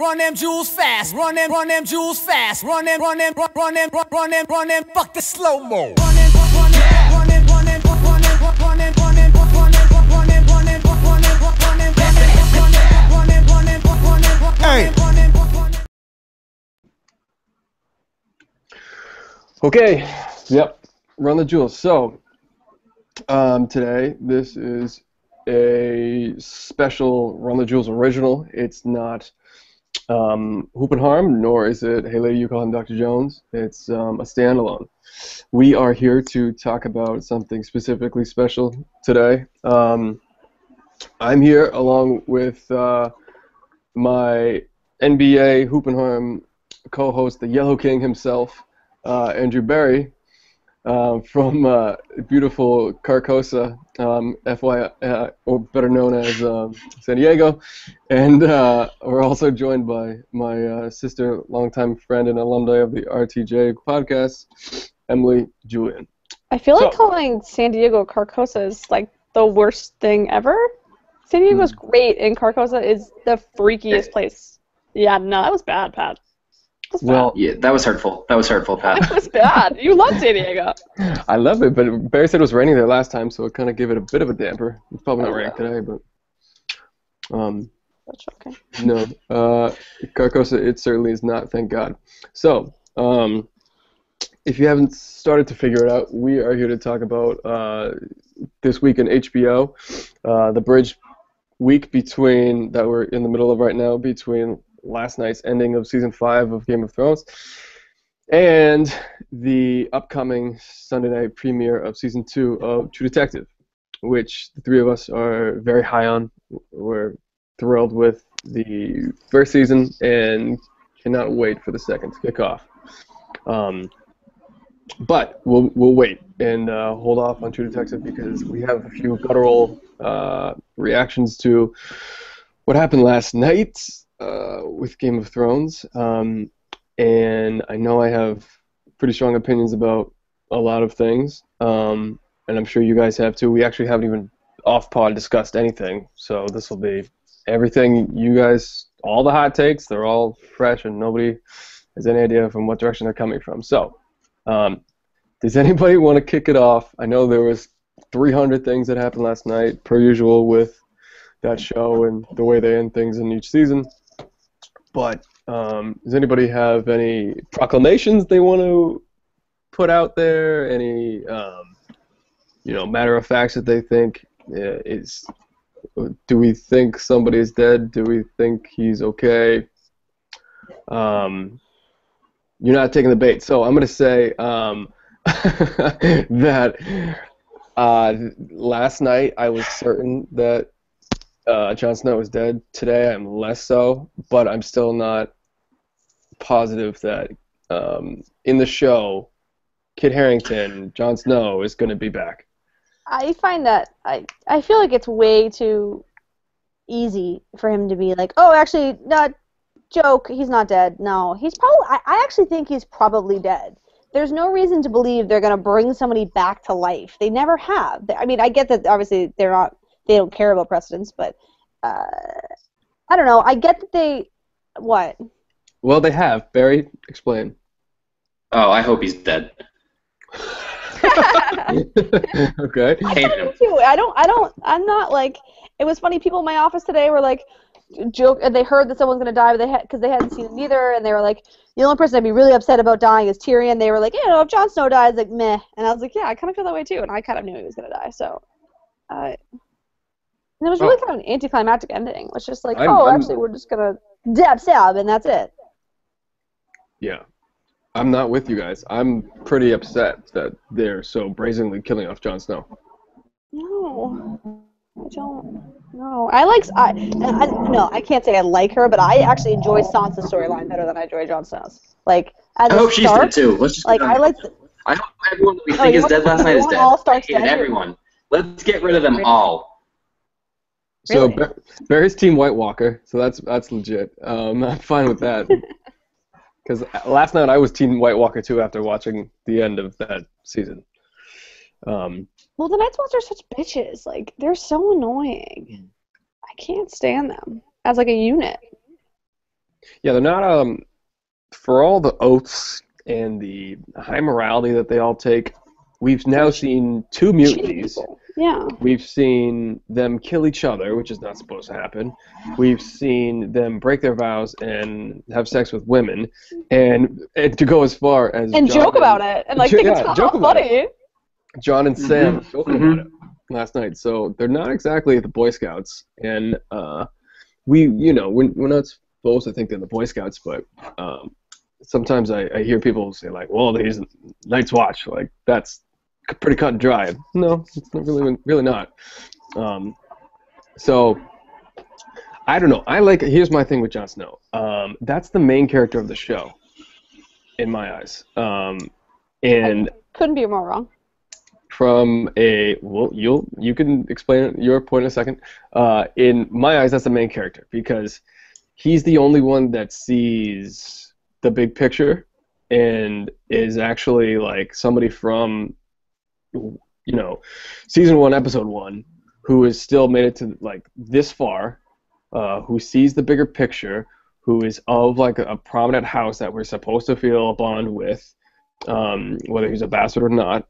Run them jewels fast, run them jewels fast, run them, fuck the slow mo. Hey. Okay, yep, run the jewels. So, today, this is a special Run the Jewels original. It's not Hoop and Harm, nor is it Hey Lady, You Call Him Dr. Jones. It's a standalone. We are here to talk about something specifically special today. I'm here along with my NBA Hoop and Harm co-host, the Yellow King himself, Andrew Berry, from beautiful Carcosa, FYI, or better known as San Diego. And we're also joined by my sister, longtime friend and alumni of the RTJ podcast, Emily Julian. I feel like calling San Diego Carcosa is like the worst thing ever. San Diego's great, and Carcosa is the freakiest place. Yeah, no, that was bad, Pat. Well, yeah, that was hurtful. That was hurtful, Pat. It was bad. You love San Diego. I love it, but Barry said it was raining there last time, so it kind of gave it a bit of a damper. It's probably not raining today, but that's okay. No, Carcosa, it certainly is not. Thank God. So, if you haven't started to figure it out, we are here to talk about this week in HBO, the bridge week between that we're in the middle of right now between last night's ending of Season 5 of Game of Thrones and the upcoming Sunday night premiere of Season 2 of True Detective, which the three of us are very high on. We're thrilled with the first season and cannot wait for the second to kick off. But we'll wait and hold off on True Detective because we have a few guttural reactions to what happened last night with Game of Thrones, and I know I have pretty strong opinions about a lot of things, and I'm sure you guys have too. We actually haven't even off-pod discussed anything, so this will be everything you guys, all the hot takes, they're all fresh and nobody has any idea from what direction they're coming from. So, does anybody want to kick it off? I know there was 300 things that happened last night, per usual with that show and the way they end things in each season. But does anybody have any proclamations they want to put out there? Any, matter of facts that they think is? Do we think somebody is dead? Do we think he's okay? You're not taking the bait, so I'm going to say that last night I was certain that Jon Snow is dead. Today I'm less so, but I'm still not positive that in the show, Kit Harington, Jon Snow, is going to be back. I find that I feel like it's way too easy for him to be like, oh, actually, not joke, he's not dead. No, he's probably. I actually think he's probably dead. There's no reason to believe they're going to bring somebody back to life. They never have. I mean, I get that obviously they're not. They don't care about precedents, but I don't know. I get that they. What? Well, they have. Barry, explain. Oh, I hope he's dead. Okay. I'm not like. It was funny. People in my office today were like, joke, and they heard that someone's gonna die, but because they hadn't seen it either, and they were like, the only person I'd be really upset about dying is Tyrion. They were like, if Jon Snow dies, like meh, and I was like, yeah, I kind of feel that way too, and I kind of knew he was gonna die, so. And it was really kind of an anticlimactic ending. It was just like, actually, we're just gonna stab, and that's it. Yeah. I'm not with you guys. I'm pretty upset that they're so brazenly killing off Jon Snow. No, I don't. No, I can't say I like her, but I actually enjoy Sansa's storyline better than I enjoy Jon Snow's. Like, as I hope she's dead too. Let's just like, I like. I hope everyone that we think is dead last night is dead. I hated everyone. Let's get rid of them all. So really? Barry's team White Walker, so that's legit. I'm fine with that. Because last night I was team White Walker too after watching the end of that season. Well, the Night's Watch are such bitches. Like, they're so annoying. I can't stand them as, like, a unit. Yeah, they're not for all the oaths and the high morality that they all take. We've now seen 2 mutinies. Yeah. We've seen them kill each other, which is not supposed to happen. We've seen them break their vows and have sex with women, and to go as far as and joke about it, and like think it's joke about funny. it. John and Sam joking about it last night. So they're not exactly the Boy Scouts, and we're not supposed to think they're the Boy Scouts, but sometimes I hear people say like, well, he's Night's Watch, like that's pretty cut and dry. No, it's not really not. So I don't know. Here's my thing with Jon Snow. That's the main character of the show, in my eyes. And I couldn't be more wrong. From you can explain your point in a second. In my eyes, that's the main character because he's the only one that sees the big picture and is actually like somebody from season 1, episode 1, who has still made it to like this far, who sees the bigger picture, who is of like a prominent house that we're supposed to feel a bond with, whether he's a bastard or not,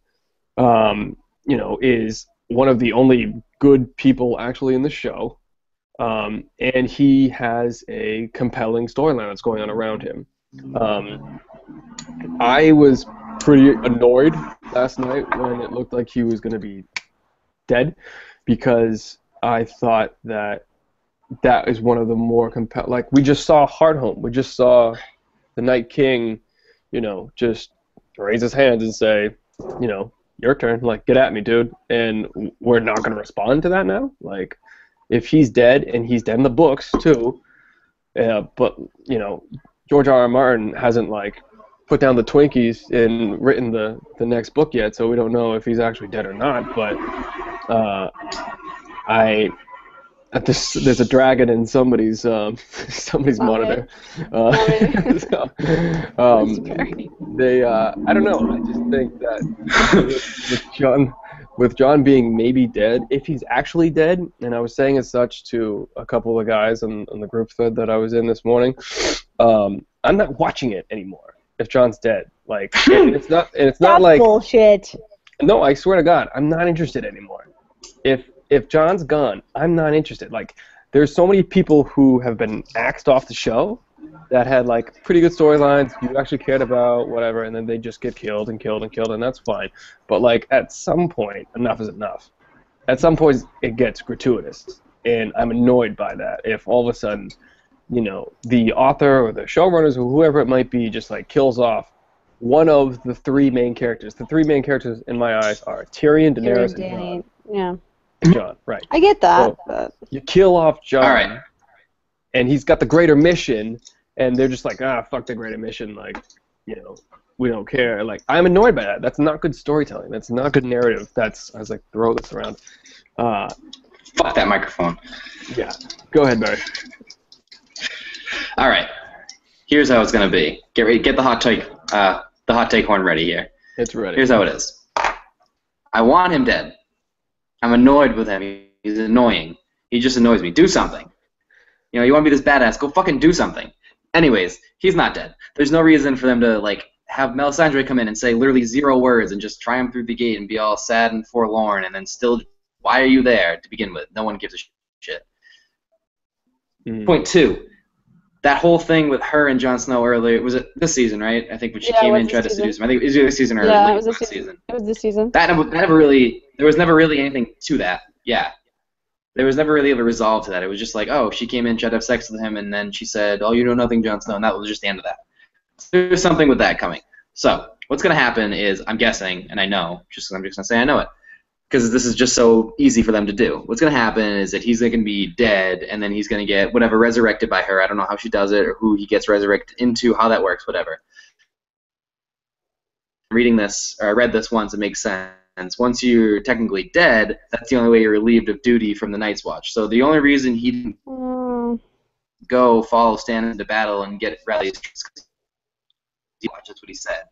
is one of the only good people actually in the show, and he has a compelling storyline that's going on around him. I was pretty annoyed last night when it looked like he was going to be dead because I thought that is one of the more compelling. Like, we just saw Hardhome. We just saw the Night King, just raise his hands and say, your turn. Like, get at me, dude. And we're not going to respond to that now? Like, if he's dead, and he's dead in the books, too, but, George R. R. Martin hasn't, like, put down the Twinkies and written the next book yet, so we don't know if he's actually dead or not. But there's a dragon in somebody's monitor. I don't know. I just think that with John being maybe dead, if he's actually dead, and I was saying as such to a couple of guys on the group thread that I was in this morning, I'm not watching it anymore. If John's dead, like, and it's not That's like bullshit. No, I swear to God, I'm not interested anymore. If John's gone, I'm not interested. Like, there's so many people who have been axed off the show that had like pretty good storylines you actually cared about, whatever, and then they just get killed, and that's fine. But like, at some point, enough is enough. At some point, it gets gratuitous, and I'm annoyed by that. If all of a sudden, the author or the showrunners or whoever it might be just like kills off one of the 3 main characters. The 3 main characters in my eyes are Tyrion, Daenerys, and Jon. Yeah. John, right. I get that. So, but you kill off John, all right, and he's got the greater mission, and they're just like, fuck the greater mission, like, we don't care. Like, I'm annoyed by that. That's not good storytelling. That's not good narrative. I was like, throw this around. Fuck that microphone. Yeah. Go ahead, Barry. All right. Here's how it's gonna be. Get the hot take horn ready here. It's ready. Here's how it is. I want him dead. I'm annoyed with him. He's annoying. He just annoys me. Do something. You want to be this badass? Go fucking do something. Anyways, he's not dead. There's no reason for them to like have Melisandre come in and say literally 0 words and just try him through the gate and be all sad and forlorn and then still. Why are you there to begin with? No one gives a shit. Point 2. That whole thing with her and Jon Snow earlier, was it this season, right? I think when she came in and tried to seduce him. I think it was this season or it was last season. It was this season. There was never really anything to that. Yeah. There was never really a resolve to that. It was just like, oh, she came in, tried to have sex with him, and then she said, oh, you know nothing, Jon Snow, and that was just the end of that. There's something with that coming. So what's going to happen is, I'm guessing, and I know, I'm just going to say I know it, because this is just so easy for them to do. What's going to happen is that he's going to be dead, and then he's going to get whatever resurrected by her. I don't know how she does it or who he gets resurrected into, how that works, whatever. Reading this, or I read this once, it makes sense. Once you're technically dead, that's the only way you're relieved of duty from the Night's Watch. So the only reason he didn't go follow Stan into battle and get rallies is because that's what he said.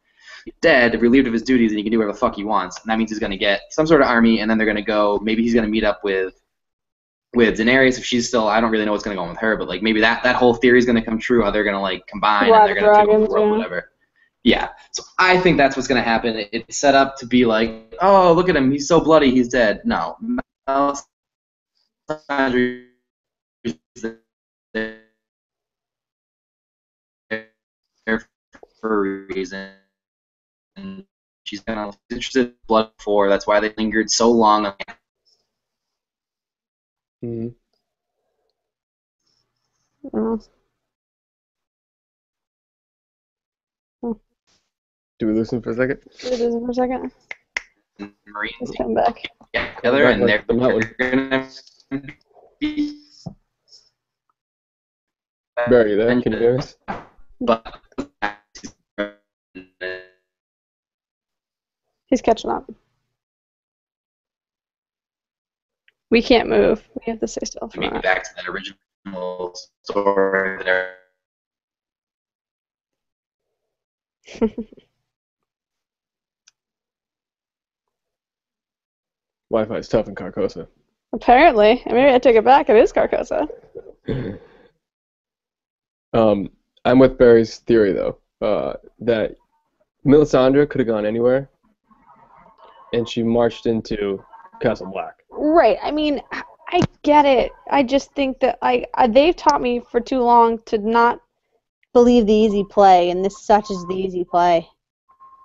Dead, relieved of his duties, and he can do whatever the fuck he wants. And that means he's going to get some sort of army, and then they're going to go, maybe he's going to meet up with with Daenerys, if she's still, I don't really know what's going to go on with her, but like maybe that whole theory is going to come true, how they're going to like combine and they're going to take over the world, whatever. Yeah, so I think that's what's going to happen. It's set up to be like, oh, look at him, he's so bloody, he's dead. No, Melisandre is there for a reason. She's been interested in blood before. That's why they lingered so long. Mm-hmm. Do we listen for a second? Do we listen for a second? Marines Let's come back. Together, and they're gonna be. Barry, you there? Can you hear us? But He's catching up. We can't move. We have to stay still for a minute. Back to that original story there. Wi-Fi is tough in Carcosa. Apparently. Maybe I take it back. It is Carcosa. I'm with Barry's theory, though, that Melisandre could have gone anywhere, and she marched into Castle Black. Right. I mean, I get it. I just think that they've taught me for too long to not believe the easy play, and this such is the easy play.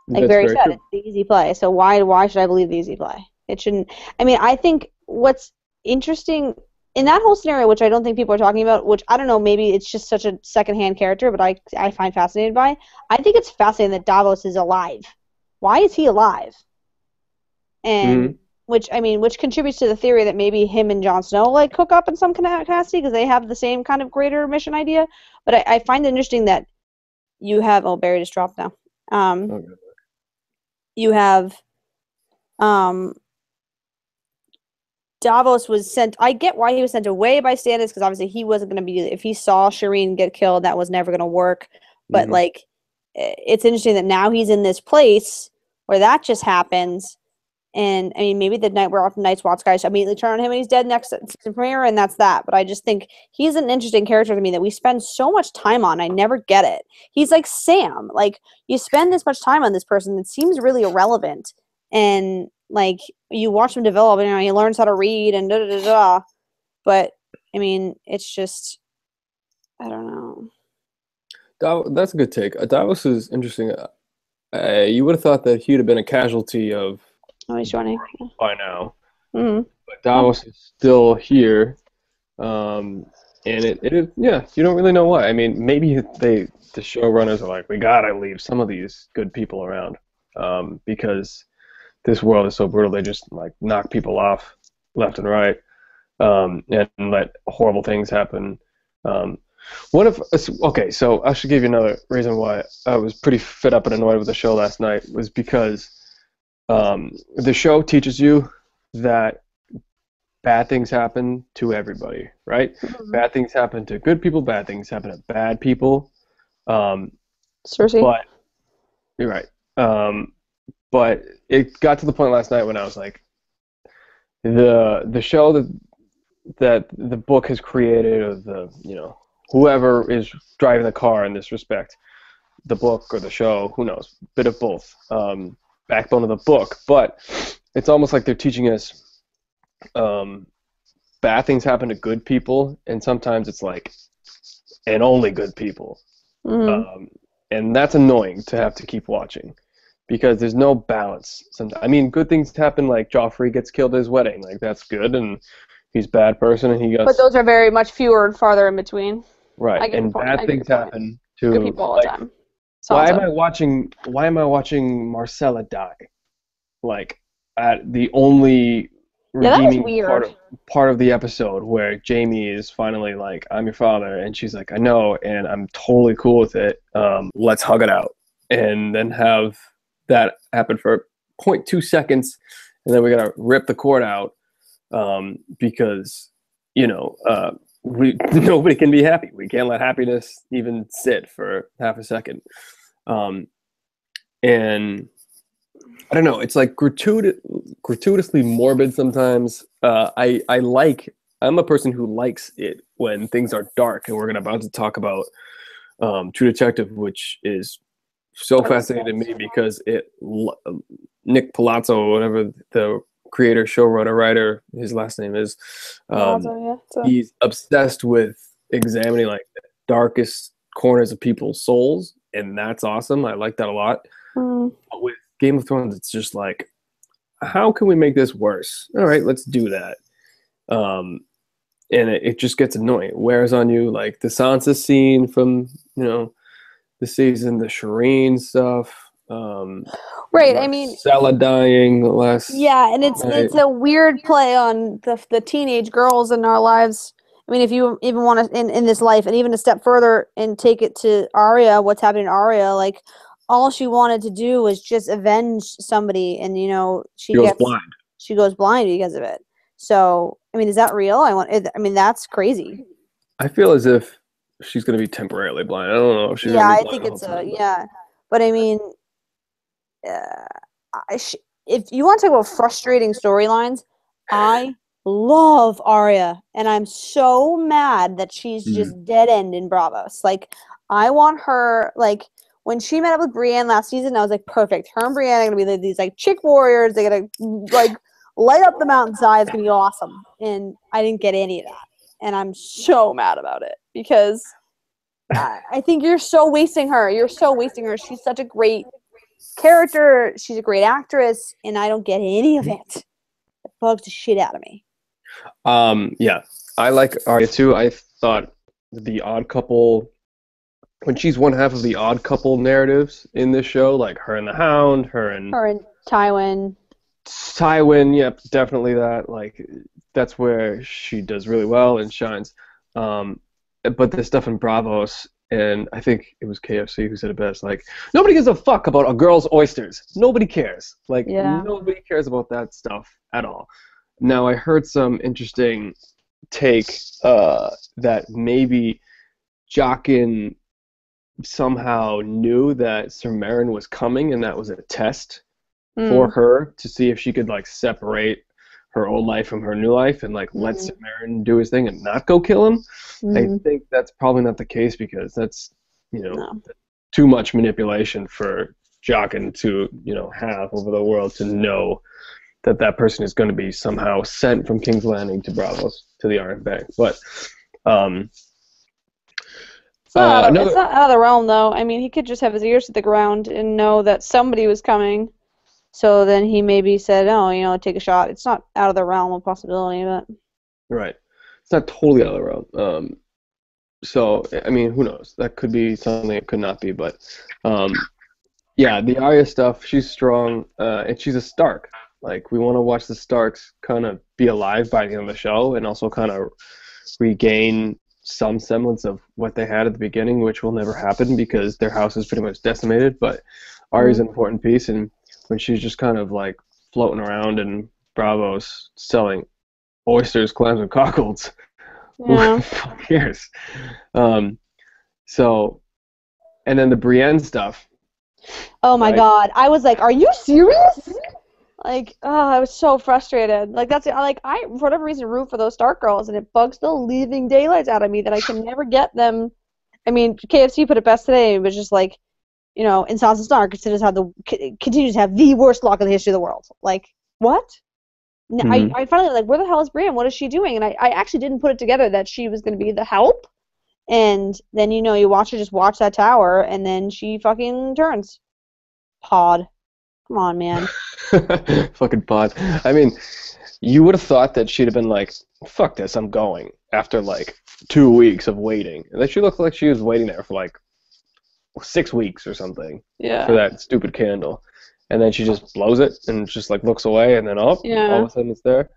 Like Barry said, it's the easy play. So why should I believe the easy play? It shouldn't. I mean, I think what's interesting in that whole scenario, which I don't think people are talking about, which I don't know, maybe it's just such a secondhand character, but I find fascinated by. I think it's fascinating that Davos is alive. Why is he alive? And which contributes to the theory that maybe him and Jon Snow like hook up in some capacity because they have the same kind of greater mission idea. But I find it interesting that you have Barry just dropped now. You have Davos was sent. I get why he was sent away by Stannis because obviously he wasn't going to be. If he saw Shireen get killed, that was never going to work. But like, it's interesting that now he's in this place where that just happens. And I mean, maybe the Night's Watch guys immediately turn on him and he's dead next to premiere, and that's that. But I just think he's an interesting character to me that we spend so much time on. I never get it. He's like Sam. Like, you spend this much time on this person that seems really irrelevant, and like you watch him develop, and he learns how to read and da-da-da-da. But I mean, it's just, I don't know. That's a good take. Davos is interesting. You would have thought that he'd have been a casualty of. Oh, he's joining. By now. But Davos is still here. And it is, yeah, you don't really know why. I mean, maybe the showrunners are like, we gotta leave some of these good people around. Because this world is so brutal, they just like knock people off left and right. And let horrible things happen. So I should give you another reason why I was pretty fed up and annoyed with the show last night was because the show teaches you that bad things happen to everybody, right? Bad things happen to good people, bad things happen to bad people. Cersei. But you're right. But it got to the point last night when I was like, the show that the book has created, or whoever is driving the car in this respect, the book or the show, who knows, bit of both. Backbone of the book, but it's almost like they're teaching us bad things happen to good people, and sometimes it's like, and only good people. And that's annoying to have to keep watching because there's no balance. Sometimes, I mean, good things happen, like Joffrey gets killed at his wedding, like that's good, and he's a bad person, and he gets. But those are very much fewer and farther in between. Right, and bad things happen to good people all the time. Why am I watching Marcella die? Like at the only redeeming part of the episode where Jaime is finally like, I'm your father, and she's like, I know, and I'm totally cool with it. Let's hug it out. And then have that happen for 0.2 seconds, and then we gotta rip the cord out because nobody can be happy. We can't let happiness even sit for half a second. And I don't know, it's like gratuitously morbid sometimes. I like I'm a person who likes it when things are dark, and we're about to talk about True Detective, which is so fascinating to me because Nick Palazzo, whatever the creator, showrunner, writer, his last name is, he's obsessed with examining like the darkest corners of people's souls, and that's awesome. I like that a lot. But with Game of Thrones, it's just like, how can we make this worse? All right, let's do that. And it just gets annoying. It wears on you, like the Sansa scene from the season, the Shireen stuff. Right, I mean, Marcella dying last. Yeah, and it's a weird play on the teenage girls in our lives. I mean, if you even want to in this life, and even a step further and take it to Arya, what's happening to Arya, like all she wanted to do was just avenge somebody, and she goes blind. She goes blind because of it. So, I mean, is that real? I mean, that's crazy. I feel as if she's going to be temporarily blind. I don't know if she's. Yeah, I think it's but I mean, if you want to talk about frustrating storylines, I love Arya, and I'm so mad that she's just dead end in Bravos. Like, I want her, like, when she met up with Brienne last season, I was like, perfect. Her and Brienne are going to be these, like, chick warriors. They're going to, like, light up the mountainside. It's going to be awesome. And I didn't get any of that. And I'm so mad about it because I think you're so wasting her. You're so wasting her. She's such a great character. She's a great actress, and I don't get any of it. It bugs the shit out of me. Yeah, I like Arya too. I thought the Odd Couple, when she's one half of the Odd Couple narratives in this show, like her and the Hound, her and Tywin. Yep, definitely that. Like, that's where she does really well and shines. But the stuff in Bravos, and I think it was KFC who said it best, like, nobody gives a fuck about a girl's oysters. Nobody cares. Like, nobody cares about that stuff at all. Now, I heard some interesting take that maybe Jaqen somehow knew that Sir Meryn was coming, and that was a test for her to see if she could, like, separate her old life from her new life and, like, let Sir Meryn do his thing and not go kill him. I think that's probably not the case because that's, too much manipulation for Jaqen to, have over the world to know that that person is going to be somehow sent from King's Landing to Bravos to the Iron Bank. But it's not out of the realm, though. I mean, he could just have his ears to the ground and know that somebody was coming. So then he maybe said, "Oh, take a shot." It's not out of the realm of possibility, but right, it's not totally out of the realm. So I mean, who knows? That could be something. It could not be, but yeah, the Arya stuff. She's strong, and she's a Stark. Like, we want to watch the Starks kind of be alive by the end of the show, and also kind of regain some semblance of what they had at the beginning, which will never happen because their house is pretty much decimated. But Arya's an important piece, and when she's just kind of like floating around in Bravos selling oysters, clams, and cockles, who cares? So, and then the Brienne stuff. Oh my God! I was like, "Are you serious?" Like, I was so frustrated. Like, that's I for whatever reason root for those Stark girls, and it bugs the living daylights out of me that I can never get them. I mean, KFC put it best today. It was just like, and Sansa Stark continues to have the worst luck in the history of the world. Like, what? I finally like, where the hell is Brienne? What is she doing? And I actually didn't put it together that she was going to be the help. And then you watch her just watch that tower, and then she fucking turns. Pod. Come on, man. Fucking pod. I mean, you would have thought that she'd have been like, fuck this, I'm going, after like 2 weeks of waiting. And then she looked like she was waiting there for like 6 weeks or something for that stupid candle. And then she just blows it and just like looks away, and then all of a sudden it's there.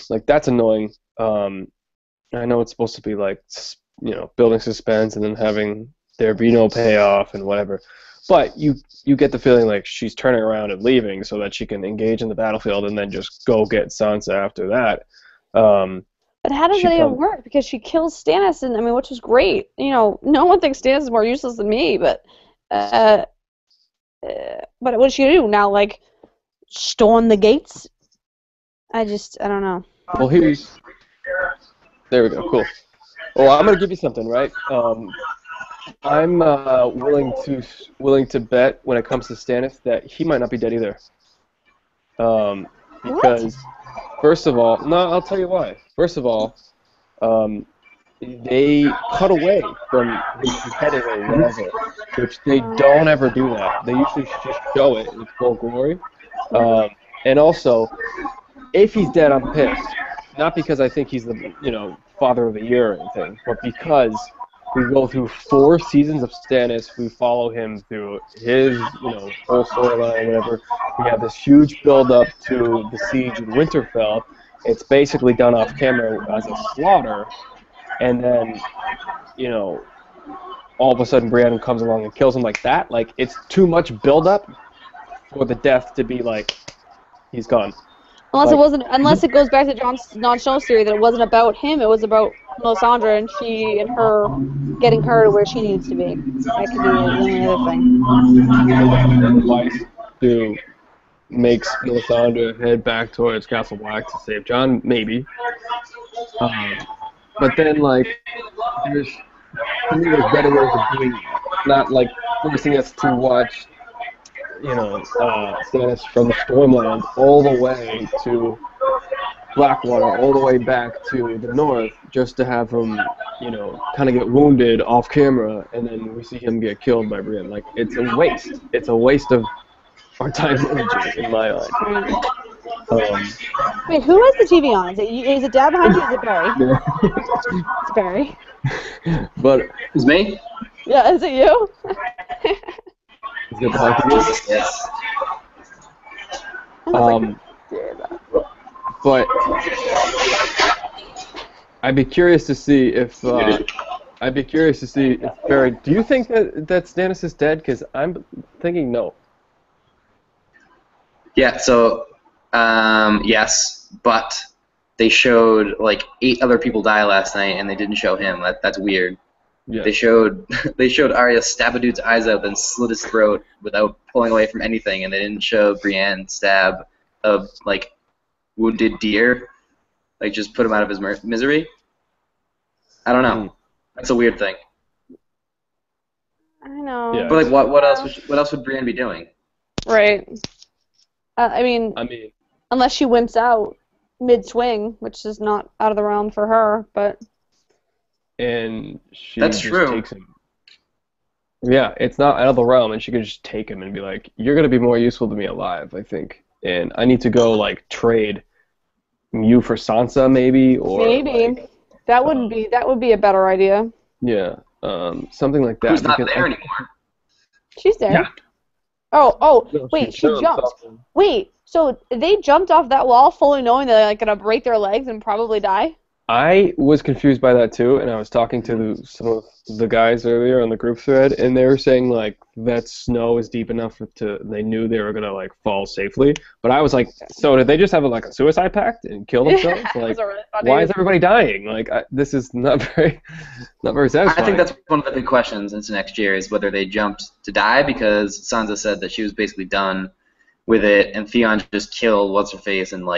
Like, that's annoying. I know it's supposed to be like, building suspense and then having there be no payoff and whatever. But you get the feeling like she's turning around and leaving so that she can engage in the battlefield and then just go get Sansa after that. But how does that even work? Because she kills Stannis, and I mean, which was great. No one thinks Stannis is more useless than me, but what does she do now? Like, storm the gates? I don't know. Well, here's There we go. Cool. Well, I'm gonna give you something, right? I'm willing to bet when it comes to Stannis that he might not be dead either. Because first of all, no, I'll tell you why. First of all, they cut away from his beheading or whatever, which they don't ever do that. They usually just show it in full glory. And also, if he's dead, I'm pissed. Not because I think he's the father of the year or anything, but because we go through 4 seasons of Stannis. We follow him through his whole storyline, whatever. We have this huge build-up to the siege in Winterfell. It's basically done off camera as a slaughter, and then all of a sudden Brienne comes along and kills him like that. Like, it's too much build-up for the death to be like he's gone. Unless it goes back to Jon Snow's theory that it wasn't about him, it was about Melisandre and she and her getting her to where she needs to be. That could be the only other thing. Advice to makes Melisandre head back towards Castle Black to save Jon, maybe. But then, there's better ways of doing it. Not forcing us to watch Stannis from the Stormlands all the way to Blackwater, all the way back to the north, just to have him, kind of get wounded off camera, and then we see him get killed by Brienne. It's a waste. It's a waste of our time and energy, in my eye. Wait, who has the TV on? Is it Dad behind you, or is it Barry? Yeah. It's Barry. But It's me? Yeah, is it you? is it behind you? Yes. But I'd be curious to see if Barry. Do you think that Stannis is dead? Because I'm thinking no. Yeah, so, yes, but they showed, 8 other people die last night, and they didn't show him. That's weird. Yeah. They showed Arya stab a dude's eyes out, then slit his throat without pulling away from anything, and they didn't show Brienne stab a, wounded deer, just put him out of his misery. I don't know. That's a weird thing. I know. Yeah. But, what else would Brienne be doing? Right. I mean, unless she wimps out mid-swing, which is not out of the realm for her, but... And she That's just true. takes him. Yeah, it's not out of the realm, and she could just take him and be like, you're going to be more useful to me alive, I think. And I need to go, trade you for Sansa, maybe? Or maybe. That would be a better idea. Yeah, something like that. Who's not there anymore? She's there. Yeah. Oh, No, wait, she's she done jumped. something. Wait, so they jumped off that wall fully knowing they're going to break their legs and probably die? I was confused by that too, and I was talking to some of the guys earlier on the group thread, and they were saying that snow is deep enough they knew they were gonna fall safely. But I was like, so did they just have a suicide pact and kill themselves? Why is everybody dying? This is not very satisfying. I think that's one of the big questions into next year is whether they jumped to die because Sansa said that she was basically done with it, and Theon just killed what's-her-face, and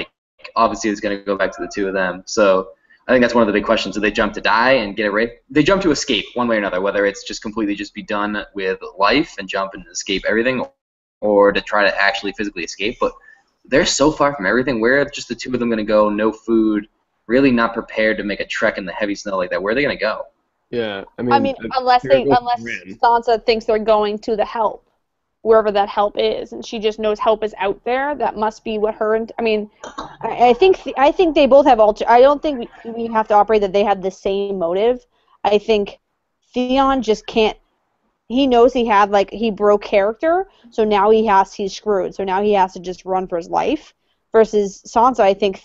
obviously it's gonna go back to the two of them. So I think that's one of the big questions. So they jump to die and get away. They jump to escape one way or another, whether it's just completely just be done with life and jump and escape everything, or to try to actually physically escape. But they're so far from everything. Where are just the two of them going to go? No food, really not prepared to make a trek in the heavy snow like that. Where are they going to go? Yeah, unless Sansa thinks they're going to the help, wherever that help is, and she just knows help is out there. That must be what her. I think they both have I don't think we have to operate that they have the same motive. I think Theon just can't. He knows he broke character, so now he's screwed. So now he has to just run for his life. Versus Sansa, I think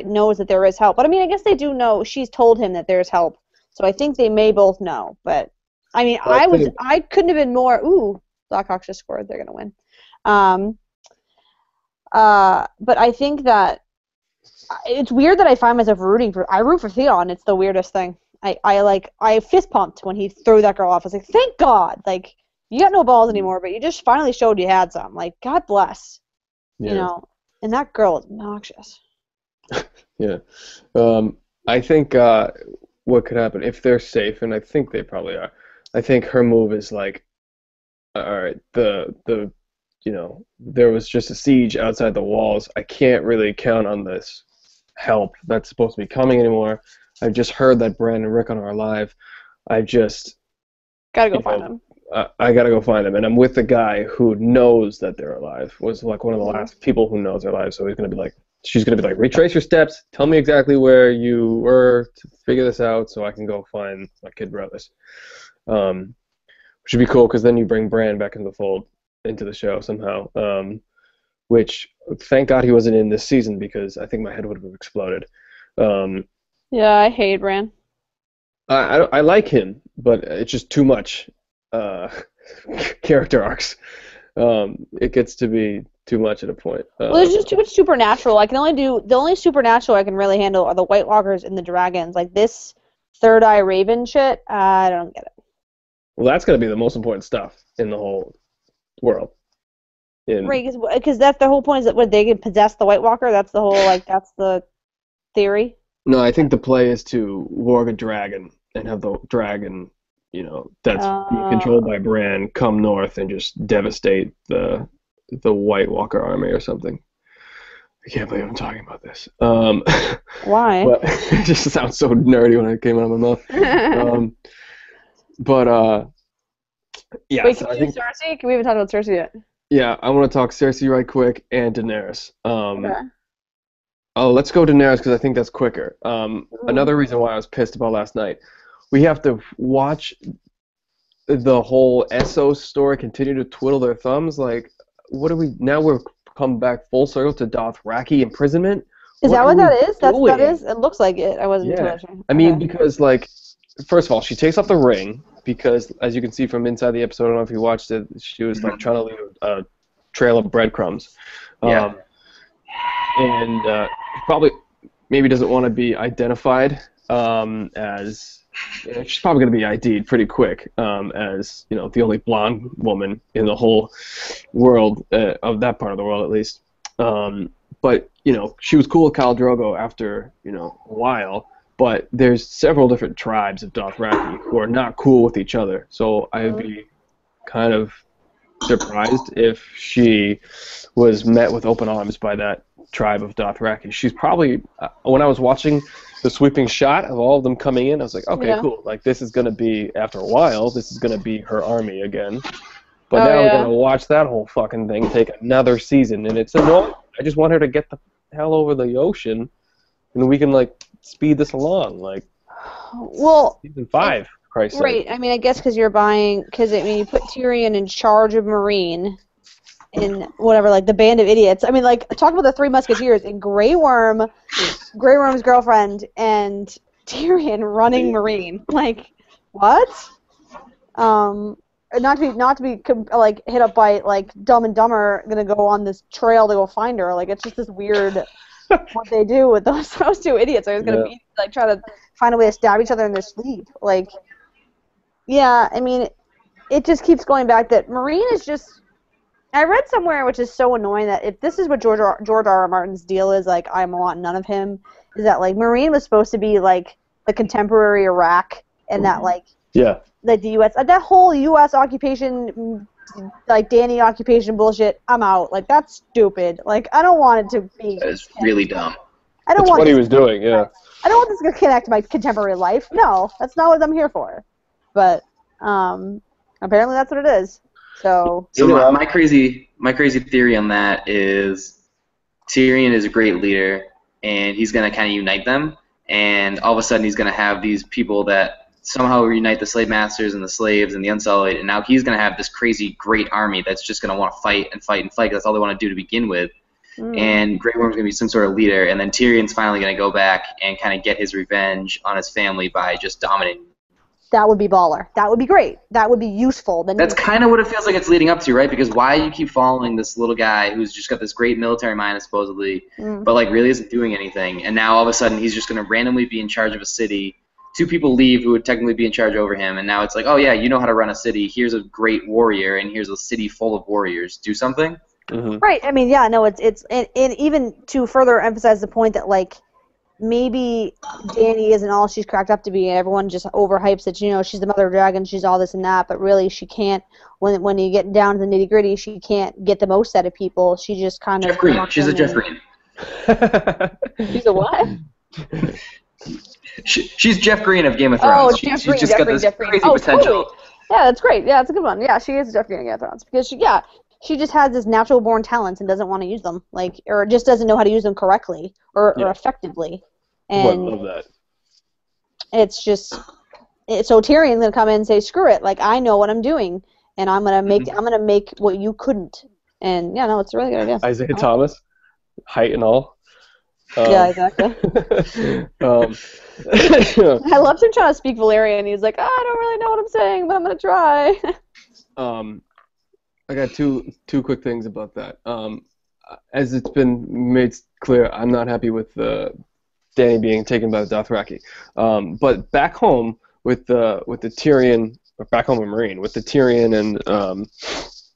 knows that there is help. But I guess they do know. She's told him that there's help, so I think they may both know. But I couldn't have been more. Ooh. Blackhawks just scored. They're going to win. But I think that it's weird that I find myself I root for Theon. It's the weirdest thing. I fist pumped when he threw that girl off. I was like, thank God. You got no balls anymore, but you just finally showed you had some. God bless. Yeah. And that girl is obnoxious. Yeah. I think what could happen if they're safe, and I think they probably are. I think her move is like, all right, there was just a siege outside the walls. I can't really count on this help that's supposed to be coming anymore. I've just heard that Brand and Rickon are alive. I just Gotta go find them. I gotta go find them, and I'm with the guy who knows that they're alive. Was like one of the last people who knows they're alive. So she's gonna be like, retrace your steps. Tell me exactly where you were to figure this out, so I can go find my kid brothers. Which would be cool because then you bring Bran back into the fold, into the show somehow. Which thank God he wasn't in this season because I think my head would have exploded. Yeah, I hate Bran. I like him, but it's just too much character arcs. It gets to be too much at a point. Well, there's just too much supernatural. The only supernatural I can really handle are the White Walkers and the dragons. Like this Third Eye Raven shit, I don't get it. Well, that's going to be the most important stuff in the whole world. Right, because that's the whole point is that when they can possess the White Walker, that's the whole, that's the theory. No, I think the play is to warg a dragon and have the dragon, that's being controlled by Bran, come north and just devastate the White Walker army or something. I can't believe I'm talking about this. Why? But it just sounds so nerdy when it came out of my mouth. Yeah. Wait, so can I we do think Cersei? Can we even talk about Cersei yet? yeah, I want to talk Cersei right quick and Daenerys. Okay. Oh, let's go Daenerys because I think that's quicker. Another reason why I was pissed about last night, we have to watch the whole Essos story continue to twiddle their thumbs. Like, what are we now? We're come back full circle to Dothraki imprisonment. Is that what that is? Doing? That is. It looks like it. I wasn't too sure. I mean, because first of all, she takes off the ring because, as you can see from inside the episode, I don't know if you watched it, she was trying to leave a trail of breadcrumbs. Yeah. And probably maybe doesn't want to be identified as she's probably going to be ID'd pretty quick as the only blonde woman in the whole world of that part of the world at least. But she was cool with Khal Drogo after a while. But there's several different tribes of Dothraki who are not cool with each other. So I'd be kind of surprised if she was met with open arms by that tribe of Dothraki. She's probably, when I was watching the sweeping shot of all of them coming in, I was like, okay, cool. Like, this is going to be, after a while, this is going to be her army again. But now we're going to watch that whole fucking thing take another season, and it's annoying. I just want her to get the hell over the ocean, and we can, speed this along. Season 5, Christ's sake. Right, I mean, I guess because you put Tyrion in charge of Meereen, in whatever, the Band of Idiots. I mean, talk about the Three Musketeers and Grey Worm's girlfriend, and Tyrion running Meereen. What? Not to be hit up by Dumb and Dumber gonna go on this trail to go find her. It's just this weird what they do with those two idiots. I was gonna be try to find a way to stab each other in their sleep. Yeah, I mean, it just keeps going back that Meereen is just. I read somewhere, which is so annoying, that if this is what George R.R. Martin's deal is, I want none of him, is that Meereen was supposed to be the contemporary Iraq, and that the U.S. That whole U.S. occupation, Danny occupation bullshit. I'm out. That's stupid. I don't want it to be. It's really dumb. I don't That's want what he was doing. Yeah. I don't want this to connect to my contemporary life. No, that's not what I'm here for. But apparently that's what it is. So my crazy theory on that is Tyrion is a great leader, and he's going to kind of unite them, and all of a sudden he's going to have these people that somehow reunite the slave masters and the slaves and the Unsullied, and now he's going to have this crazy great army that's just going to want to fight and fight and fight, because that's all they want to do to begin with. And Grey Worm's going to be some sort of leader, and then Tyrion's finally going to go back and kind of get his revenge on his family by just dominating. That would be baller. That would be great. That would be useful. That's kind of what it feels like it's leading up to, right? Because why you keep following this little guy who's just got this great military mind, supposedly, but really isn't doing anything, and now all of a sudden he's just going to randomly be in charge of a city. 2 people leave who would technically be in charge over him, and now it's like, oh yeah, you know how to run a city. Here's a great warrior, and here's a city full of warriors. Do something. Right. I mean, yeah, no, it's and even to further emphasize the point that maybe Dany isn't all she's cracked up to be, and everyone just overhypes that, she's the mother of dragons, she's all this and that, but really she can't, when you get down to the nitty-gritty, she can't get the most out of people. She just kind Jeff of... Green. She's a Jeff Green. She's a what? She's Jeff Green of Game of Thrones. Oh, she's Jeff just Green, got this crazy oh, potential. Totally. Yeah, that's great. Yeah, that's a good one. Yeah, she is Jeff Green of Game of Thrones, because she just has this natural born talents and doesn't want to use them, or just doesn't know how to use them correctly or effectively. And I love that. it's just, so Tyrion's gonna come in and say, "Screw it! I know what I'm doing, and I'm gonna make what you couldn't." And yeah, no, it's a really good idea. Isaiah Thomas, height and all. Yeah, exactly. I loved him trying to speak Valyrian. He's like, I don't really know what I'm saying, but I'm gonna try. I got two quick things about that. As it's been made clear, I'm not happy with Dany being taken by the Dothraki. But back home with the Tyrion, or back home in Marine, with the Tyrion and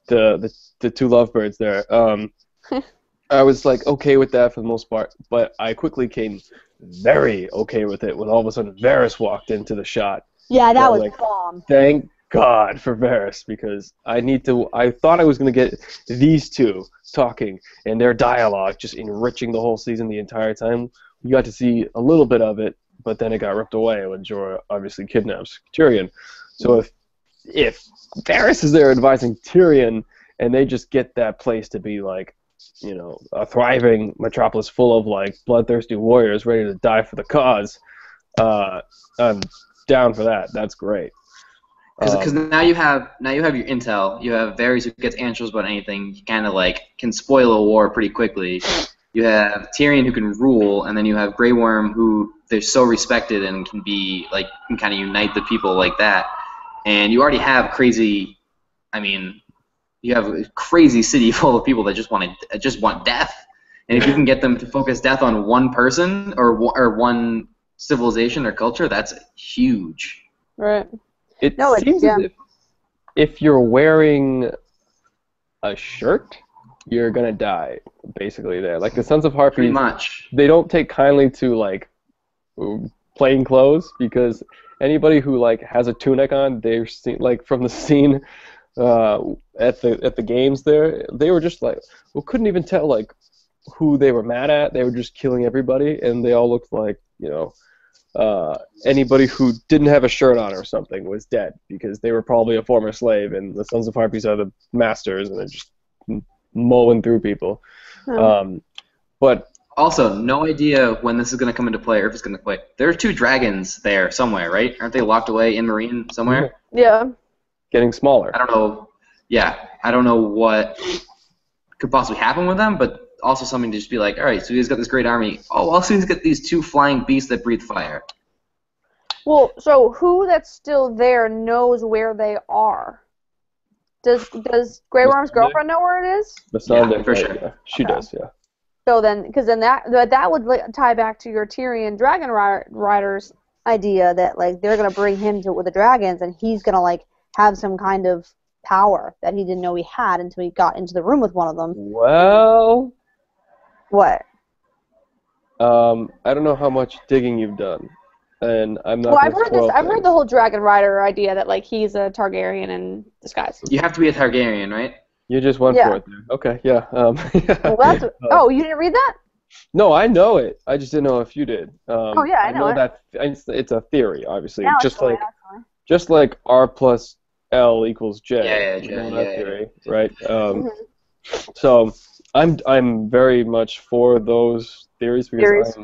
the two lovebirds there. I was okay with that for the most part, but I quickly came very okay with it when all of a sudden Varys walked into the shot. Yeah, that was bomb. Thank God for Varys, because I thought I was going to get these two talking and their dialogue just enriching the whole season the entire time. We got to see a little bit of it, but then it got ripped away when Jorah obviously kidnaps Tyrion. So if Varys is there advising Tyrion and they just get that place to be a thriving metropolis full of bloodthirsty warriors ready to die for the cause, I'm down for that. That's great. Because now you have your intel. You have Varys who gets answers about anything. You kind of can spoil a war pretty quickly. You have Tyrion who can rule, and then you have Grey Worm who they're so respected and can be can kind of unite the people like that. And you already have crazy. I mean, you have a crazy city full of people that just want death. And if you can get them to focus death on one person or one civilization or culture, that's huge. Right. It seems as if you're wearing a shirt, you're gonna die, basically. There, the Sons of Harpies, pretty much. They don't take kindly to plain clothes, because anybody who has a tunic on, they're seen from the scene at the games there, they were just couldn't even tell who they were mad at. They were just killing everybody, and they all looked like anybody who didn't have a shirt on or something was dead, because they were probably a former slave, and the Sons of Harpies are the masters, and they're just mowing through people. But also, no idea when this is going to come into play or if it's going to play. There are two dragons there somewhere, right? Aren't they locked away in Marine somewhere? Yeah. Getting smaller. I don't know. Yeah, I don't know what could possibly happen with them, but also something to just be all right, so he's got this great army. Oh, also he's got these two flying beasts that breathe fire. Well, so who that's still there knows where they are? Does Grey Worm's girlfriend know where it is? Yeah, for sure. Yeah. She does, yeah. So then, because then that would tie back to your Tyrion Dragon Riders idea that they're gonna bring him with the dragons, and he's gonna have some kind of power that he didn't know he had until he got into the room with one of them. Well, what? I don't know how much digging you've done, and I'm not. Well, I've heard the whole Dragon Rider idea that he's a Targaryen in disguise. You have to be a Targaryen, right? You just went for it there. Okay, yeah. Yeah. Well, you didn't read that? No, I know it. I just didn't know if you did. Oh yeah, I know it. That it's a theory, obviously. Now Just like R plus L equals J. Yeah. Theory, right? So I'm very much for those theories, because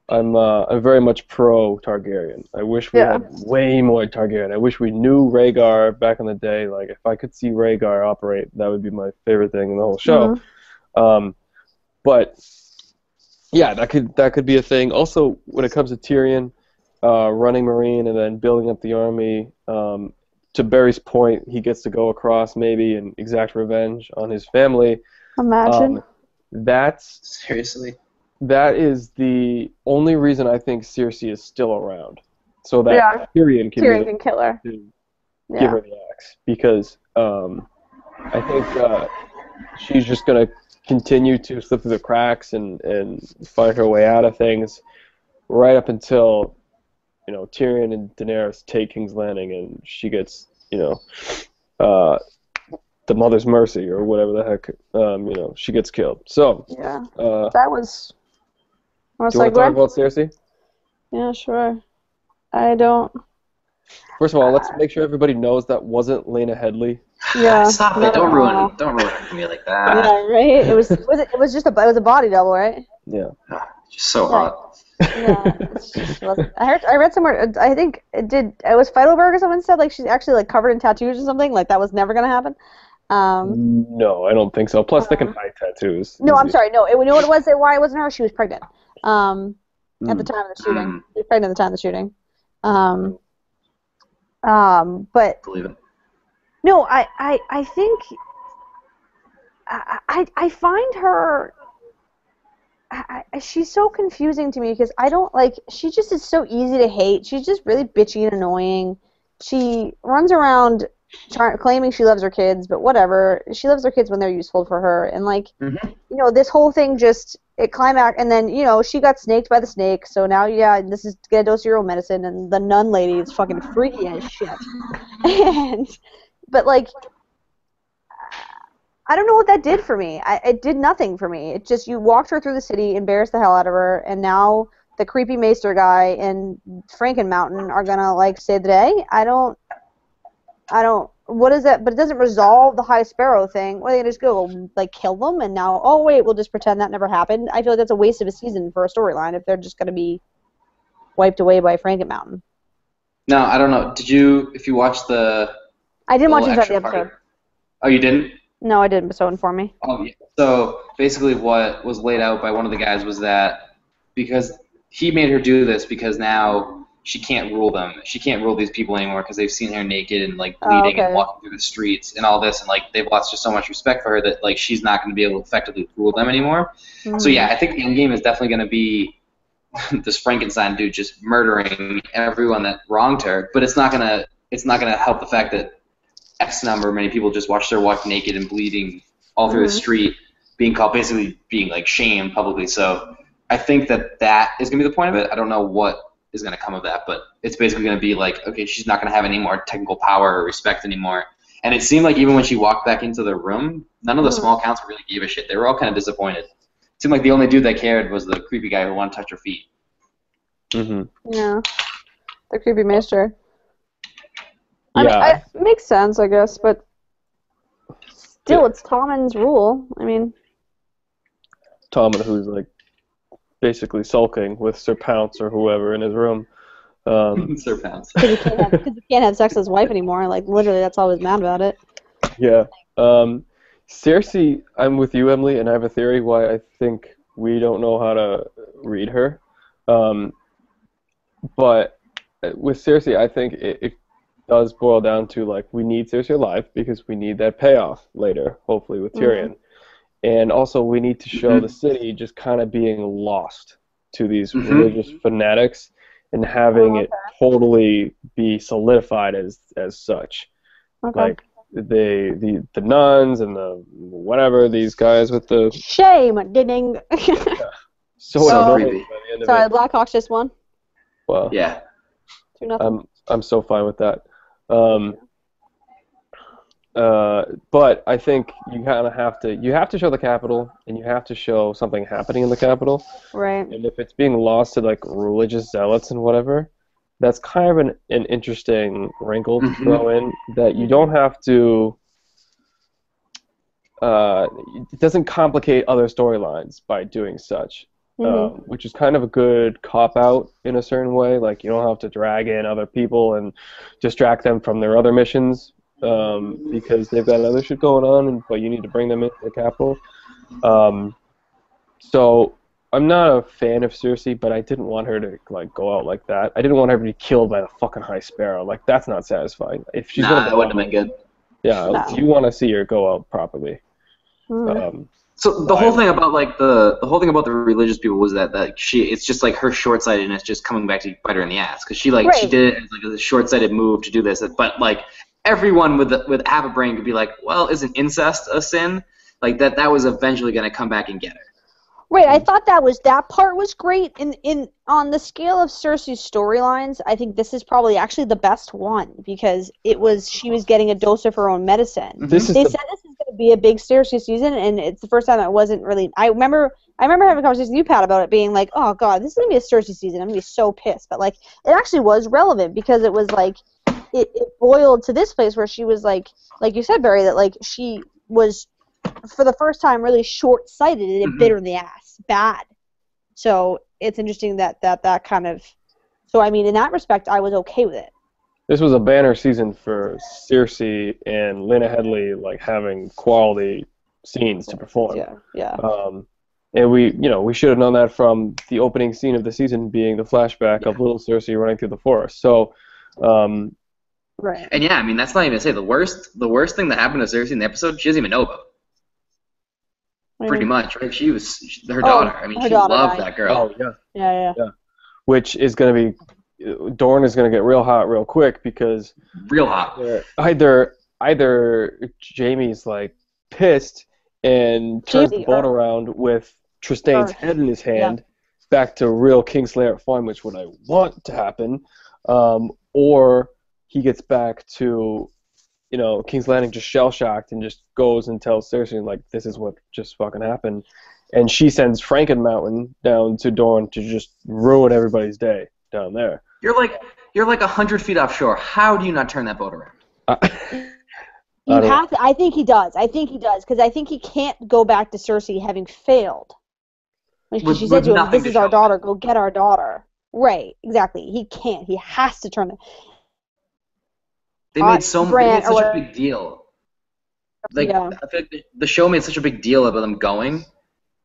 I'm very much pro Targaryen. I wish we had way more Targaryen. I wish we knew Rhaegar back in the day. If I could see Rhaegar operate, that would be my favorite thing in the whole show. But yeah, that could be a thing. Also, when it comes to Tyrion running Marine and then building up the army, to Barry's point, he gets to go across maybe and exact revenge on his family. Imagine. Seriously. That is the only reason I think Cersei is still around, so that Tyrion can kill her. Give her the axe, because I think she's just gonna continue to slip through the cracks and find her way out of things. right up until, Tyrion and Daenerys take King's Landing, and she gets, the Mother's Mercy or whatever the heck, she gets killed. So, Yeah. do That was. you want to talk about Cersei? Yeah, sure. I don't. First of all, let's make sure everybody knows that wasn't Lena Headey. Yeah. Stop it! Don't ruin it. Don't ruin it for me like that. Yeah, right. It was a body double, right? Yeah. Just so hot. Yeah. I read somewhere. I think it was Feidelberg or someone said like she's actually like covered in tattoos or something. Like that was never gonna happen. No, I don't think so. Plus, they can hide tattoos. No, I'm sorry. No, you know what it was? Why it wasn't her? She was pregnant. At the time of the shooting. She was pregnant at the time of the shooting. But Believe it. no, I think I find her. She's so confusing to me because I don't like. She just is so easy to hate. She's just really bitchy and annoying. She runs around claiming she loves her kids, but whatever. She loves her kids when they're useful for her, and like, this whole thing just it climaxed, and then she got snaked by the snake. So now, this is get a dose of your own medicine, and the nun lady is fucking freaky as shit. But like, I don't know what that did for me. It did nothing for me. It just, you walked her through the city, embarrassed the hell out of her, and now the creepy maester guy and Frankenmountain are gonna like save the day. I don't. What is that? But it doesn't resolve the High Sparrow thing. What are they gonna just go like kill them? And now, oh wait, we'll just pretend that never happened. I feel like that's a waste of a season for a storyline if they're just gonna be wiped away by Frankenmountain. No, I don't know. If you watched the? I didn't watch the extra episode. part- Oh, you didn't? No, I didn't. So inform me. Oh, yeah. So basically what was laid out by one of the guys was that because he made her do this because now she can't rule them. She can't rule these people anymore because they've seen her naked and like bleeding and walking through the streets and all this, and like they've lost just so much respect for her that like she's not going to be able to effectively rule them anymore. So yeah, I think the end game is definitely going to be this Frankenstein dude just murdering everyone that wronged her, but it's not gonna help the fact that X number of many people just watched her walk naked and bleeding all through the street, being like shamed publicly. So I think that is gonna be the point of it. I don't know what is gonna come of that, but it's basically gonna be like, okay, she's not gonna have any more technical power or respect anymore. And it seemed like even when she walked back into the room, none of the small counts really gave a shit. They were all kind of disappointed. It seemed like the only dude that cared was the creepy guy who wanted to touch her feet. Yeah, the creepy maester. I Yeah. mean, it makes sense, I guess, but still, it's Tommen's rule. I mean, Tommen, who's like basically sulking with Sir Pounce or whoever in his room. Sir Pounce. because he can't have sex with his wife anymore. Like, literally, that's all he was mad about it. Yeah. Cersei, I'm with you, Emily, and I have a theory why I think we don't know how to read her. But with Cersei, I think it does boil down to, like, we need Cersei alive because we need that payoff later, hopefully, with Tyrion. And also, we need to show the city just kind of being lost to these religious fanatics and having it totally be solidified as such. Like, the nuns and the whatever, these guys with the... Shame, ding. So annoying creepy. by the end of Sorry, it. Blackhawks just won. Well, Yeah. 2-0. I'm so fine with that. But I think you kind of have to show the capital, and you have to show something happening in the capital. Right. And if it's being lost to like religious zealots and whatever, that's kind of an interesting wrinkle to throw in. That you don't have to. It doesn't complicate other storylines by doing such. Which is kind of a good cop-out in a certain way. Like, you don't have to drag in other people and distract them from their other missions because they've got other shit going on, but you need to bring them into the capital. So I'm not a fan of Cersei, but I didn't want her to like go out like that. I didn't want her to be killed by the fucking High Sparrow. Like, that's not satisfying. If she's That wouldn't have been good. Yeah, you want to see her go out properly. So the whole thing about like the whole thing about the religious people was that it's just like her short-sightedness just coming back to bite her in the ass because she did it as like a short-sighted move to do this, but like everyone with half a brain could be like, well, isn't incest a sin? Like that was eventually going to come back and get her. Right, I thought that part was great. In on the scale of Cersei's storylines, I think this is probably actually the best one because she was getting a dose of her own medicine. They said this is going to be a big Cersei season, and it's the first time it wasn't really. I remember having a conversation with you, Pat, about it being like, oh god, this is going to be a Cersei season. I'm going to be so pissed, but like it actually was relevant because it was like it boiled to this place where she was like you said, Barry, that like she was, for the first time, really short-sighted and it bit her in the ass bad. So it's interesting that kind of. So I mean, in that respect, I was okay with it. This was a banner season for Cersei and Lena Headey, like having quality scenes to perform. Yeah. And we should have known that from the opening scene of the season being the flashback of little Cersei running through the forest. So. Right. And yeah, I mean that's not even to say the worst thing that happened to Cersei in the episode. She doesn't even know about. Pretty much, right? She was her daughter. I mean, she loved that girl. Oh, Yeah. Which is going to be, Dorne is going to get real hot real quick because real hot. Either Jaime's like pissed and turns the boat around with Tristane's head in his hand back to real Kingslayer form, which would I want to happen, or he gets back to. King's Landing just shell-shocked and just goes and tells Cersei, like, this is what just fucking happened. And she sends Frankenmountain down to Dorne to just ruin everybody's day down there. You're like 100 feet offshore. How do you not turn that boat around? You have to. I think he does. Because I think he can't go back to Cersei having failed. She said to him, this is our daughter. Go get our daughter. Right, exactly. He can't. He has to turn it. They made such a big deal. I feel like the show made such a big deal about them going,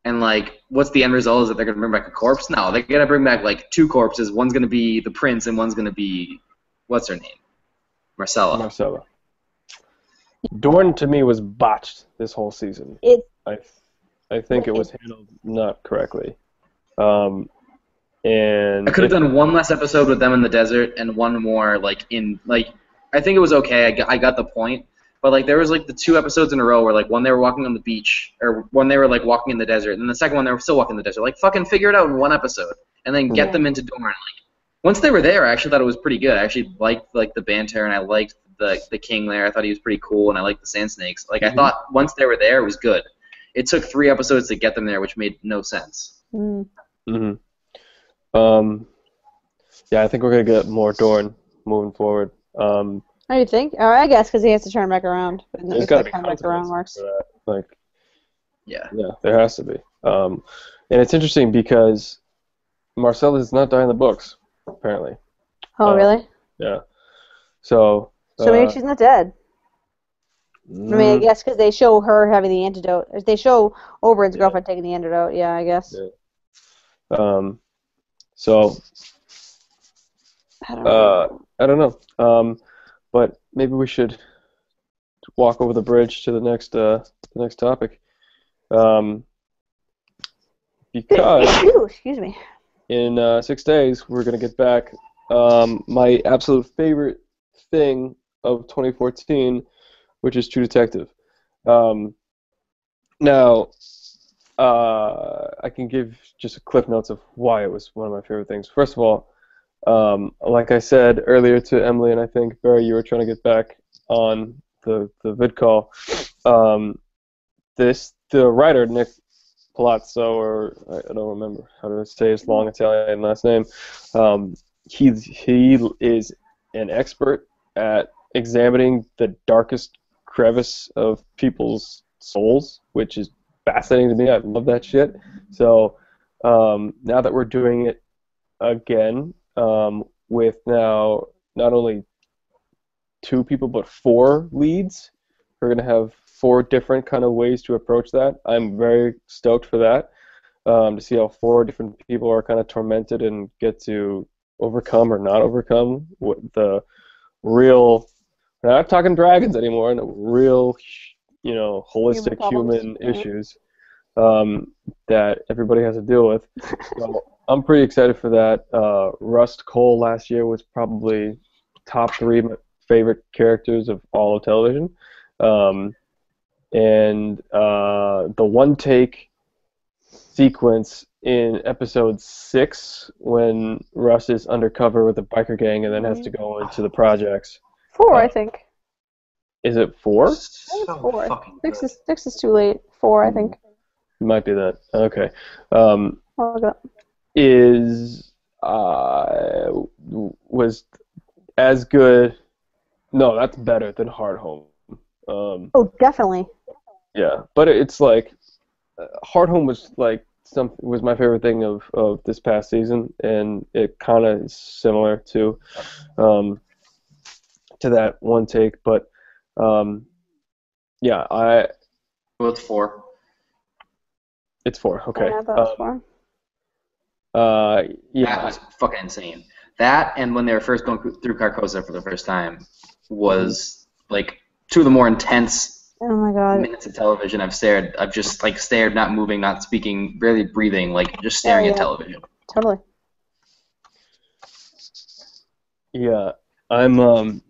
and like, what's the end result? Is that they're gonna bring back a corpse? No, they're gonna bring back like two corpses. One's gonna be the prince, and one's gonna be what's her name, Marcella. Dorne to me was botched this whole season. I think it was handled not correctly. And I could have done one less episode with them in the desert and one more I think it was okay. I got the point. But like there was like the two episodes in a row where like one they were walking on the beach or one they were like walking in the desert, and the second one they were still walking in the desert. Like fucking figure it out in one episode and then get them into Dorne. Like once they were there, I actually thought it was pretty good. I actually liked like the banter and I liked the king there. I thought he was pretty cool and I liked the Sand Snakes. Like I thought once they were there, it was good. It took 3 episodes to get them there, which made no sense. Yeah, I think we're gonna get more Dorne moving forward. What do you think? I guess because he has to turn back around. There's got to be consequences for that. Like, yeah, there has to be. And it's interesting because Marcella is not dying in the books, apparently. Oh, really? Yeah. So maybe she's not dead. I mean, I guess because they show her having the antidote. They show Oberyn's girlfriend taking the antidote. Yeah, I guess. Yeah. So. I don't know. But maybe we should walk over the bridge to the next topic. Because excuse me. In 6 days we're gonna get back my absolute favorite thing of 2014, which is True Detective. Now, I can give just a cliff notes of why it was one of my favorite things. First of all, like I said earlier to Emily, and I think Barry, you were trying to get back on the vid call. The writer Nick Palazzo, or I don't remember how to say his long Italian last name. He is an expert at examining the darkest crevice of people's souls, which is fascinating to me. I love that shit. So now that we're doing it again, with now not only 2 people but 4 leads, we're going to have 4 different kind of ways to approach that. I'm very stoked for that, to see how 4 different people are kind of tormented and get to overcome or not overcome what the real, we're not talking dragons anymore, and real, holistic human issues that everybody has to deal with. So I'm pretty excited for that. Rust Cole last year was probably top 3 favorite characters of all of television. And the one take sequence in episode 6 when Russ is undercover with the biker gang and then has to go into the projects. 4, I think. Is it 4? I think it's 4. 6 is too late. 4, I think. It might be that. Okay. I'll look it up. Was as good. No, that's better than Hard Home. Oh, definitely. Yeah, but it's like Hard Home was like was my favorite thing of this past season, and it kind of is similar to that one take. But yeah, Well, it's 4. It's 4. Okay. Yeah, I thought it was 4. Yeah. That was fucking insane. That and when they were first going through Carcosa for the first time was like 2 of the more intense Oh my god. minutes of television I've stared. I've just like stared, not moving, not speaking, barely breathing, like just staring at television. Totally. Yeah, I'm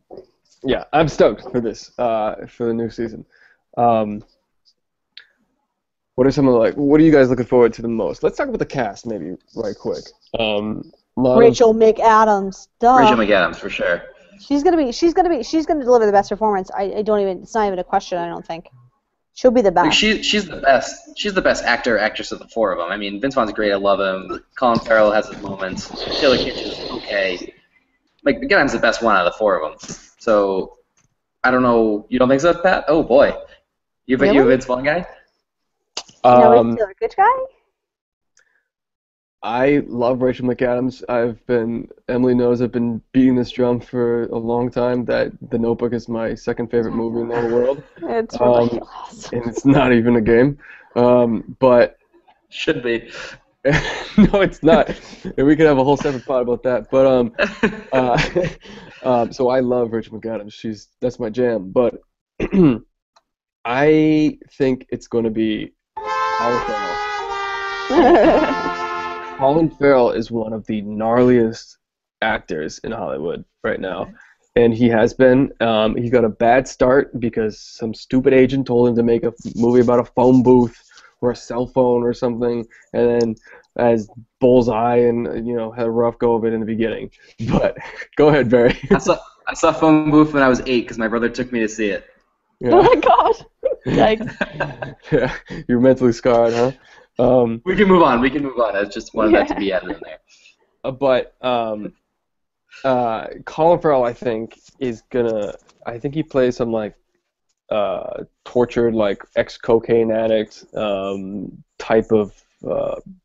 stoked for this for the new season. What are you guys looking forward to the most? Let's talk about the cast maybe right quick. Rachel McAdams. Duh. Rachel McAdams for sure. She's gonna deliver the best performance. I don't even. It's not even a question. I don't think. She'll be the best. Like she's the best. She's the best actor, actress of the 4 of them. I mean, Vince Vaughn's great. I love him. Colin Farrell has his moments. Taylor Kitsch is okay. Like McAdams is the best one out of the 4 of them. So I don't know. You don't think so, Pat? Oh boy, you a Vince Vaughn guy? No, he's Taylor Kitsch guy. I love Rachel McAdams. Emily knows I've been beating this drum for a long time that The Notebook is my second favorite movie in the whole world. It's ridiculous. And it's not even a game. But should be. No, it's not. And we could have a whole separate pod about that. But so I love Rachel McAdams. That's my jam. But I think it's going to be Colin Farrell. Colin Farrell is one of the gnarliest actors in Hollywood right now, and he has been. He got a bad start because some stupid agent told him to make a movie about a phone booth or a cell phone or something, and then as Bullseye and had a rough go of it in the beginning. But go ahead, Barry. I saw Phone Booth when I was 8 because my brother took me to see it. Yeah. Oh my god! Yikes. Yeah, you're mentally scarred, huh? We can move on. I just wanted that to be added in there. But Colin Farrell, I think, is gonna. I think he plays some like tortured, like ex-cocaine addict type of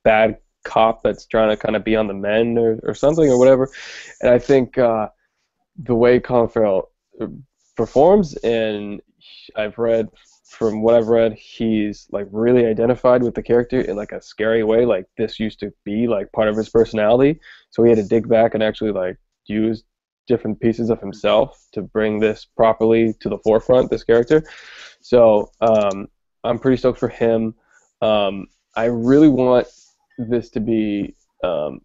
bad cop that's trying to kind of be on the mend or something or whatever. And I think the way Colin Farrell performs, and from what I've read, he's like really identified with the character in like a scary way. Like this used to be like part of his personality, so he had to dig back and actually like use different pieces of himself to bring this properly to the forefront. This character, so I'm pretty stoked for him. I really want this to be a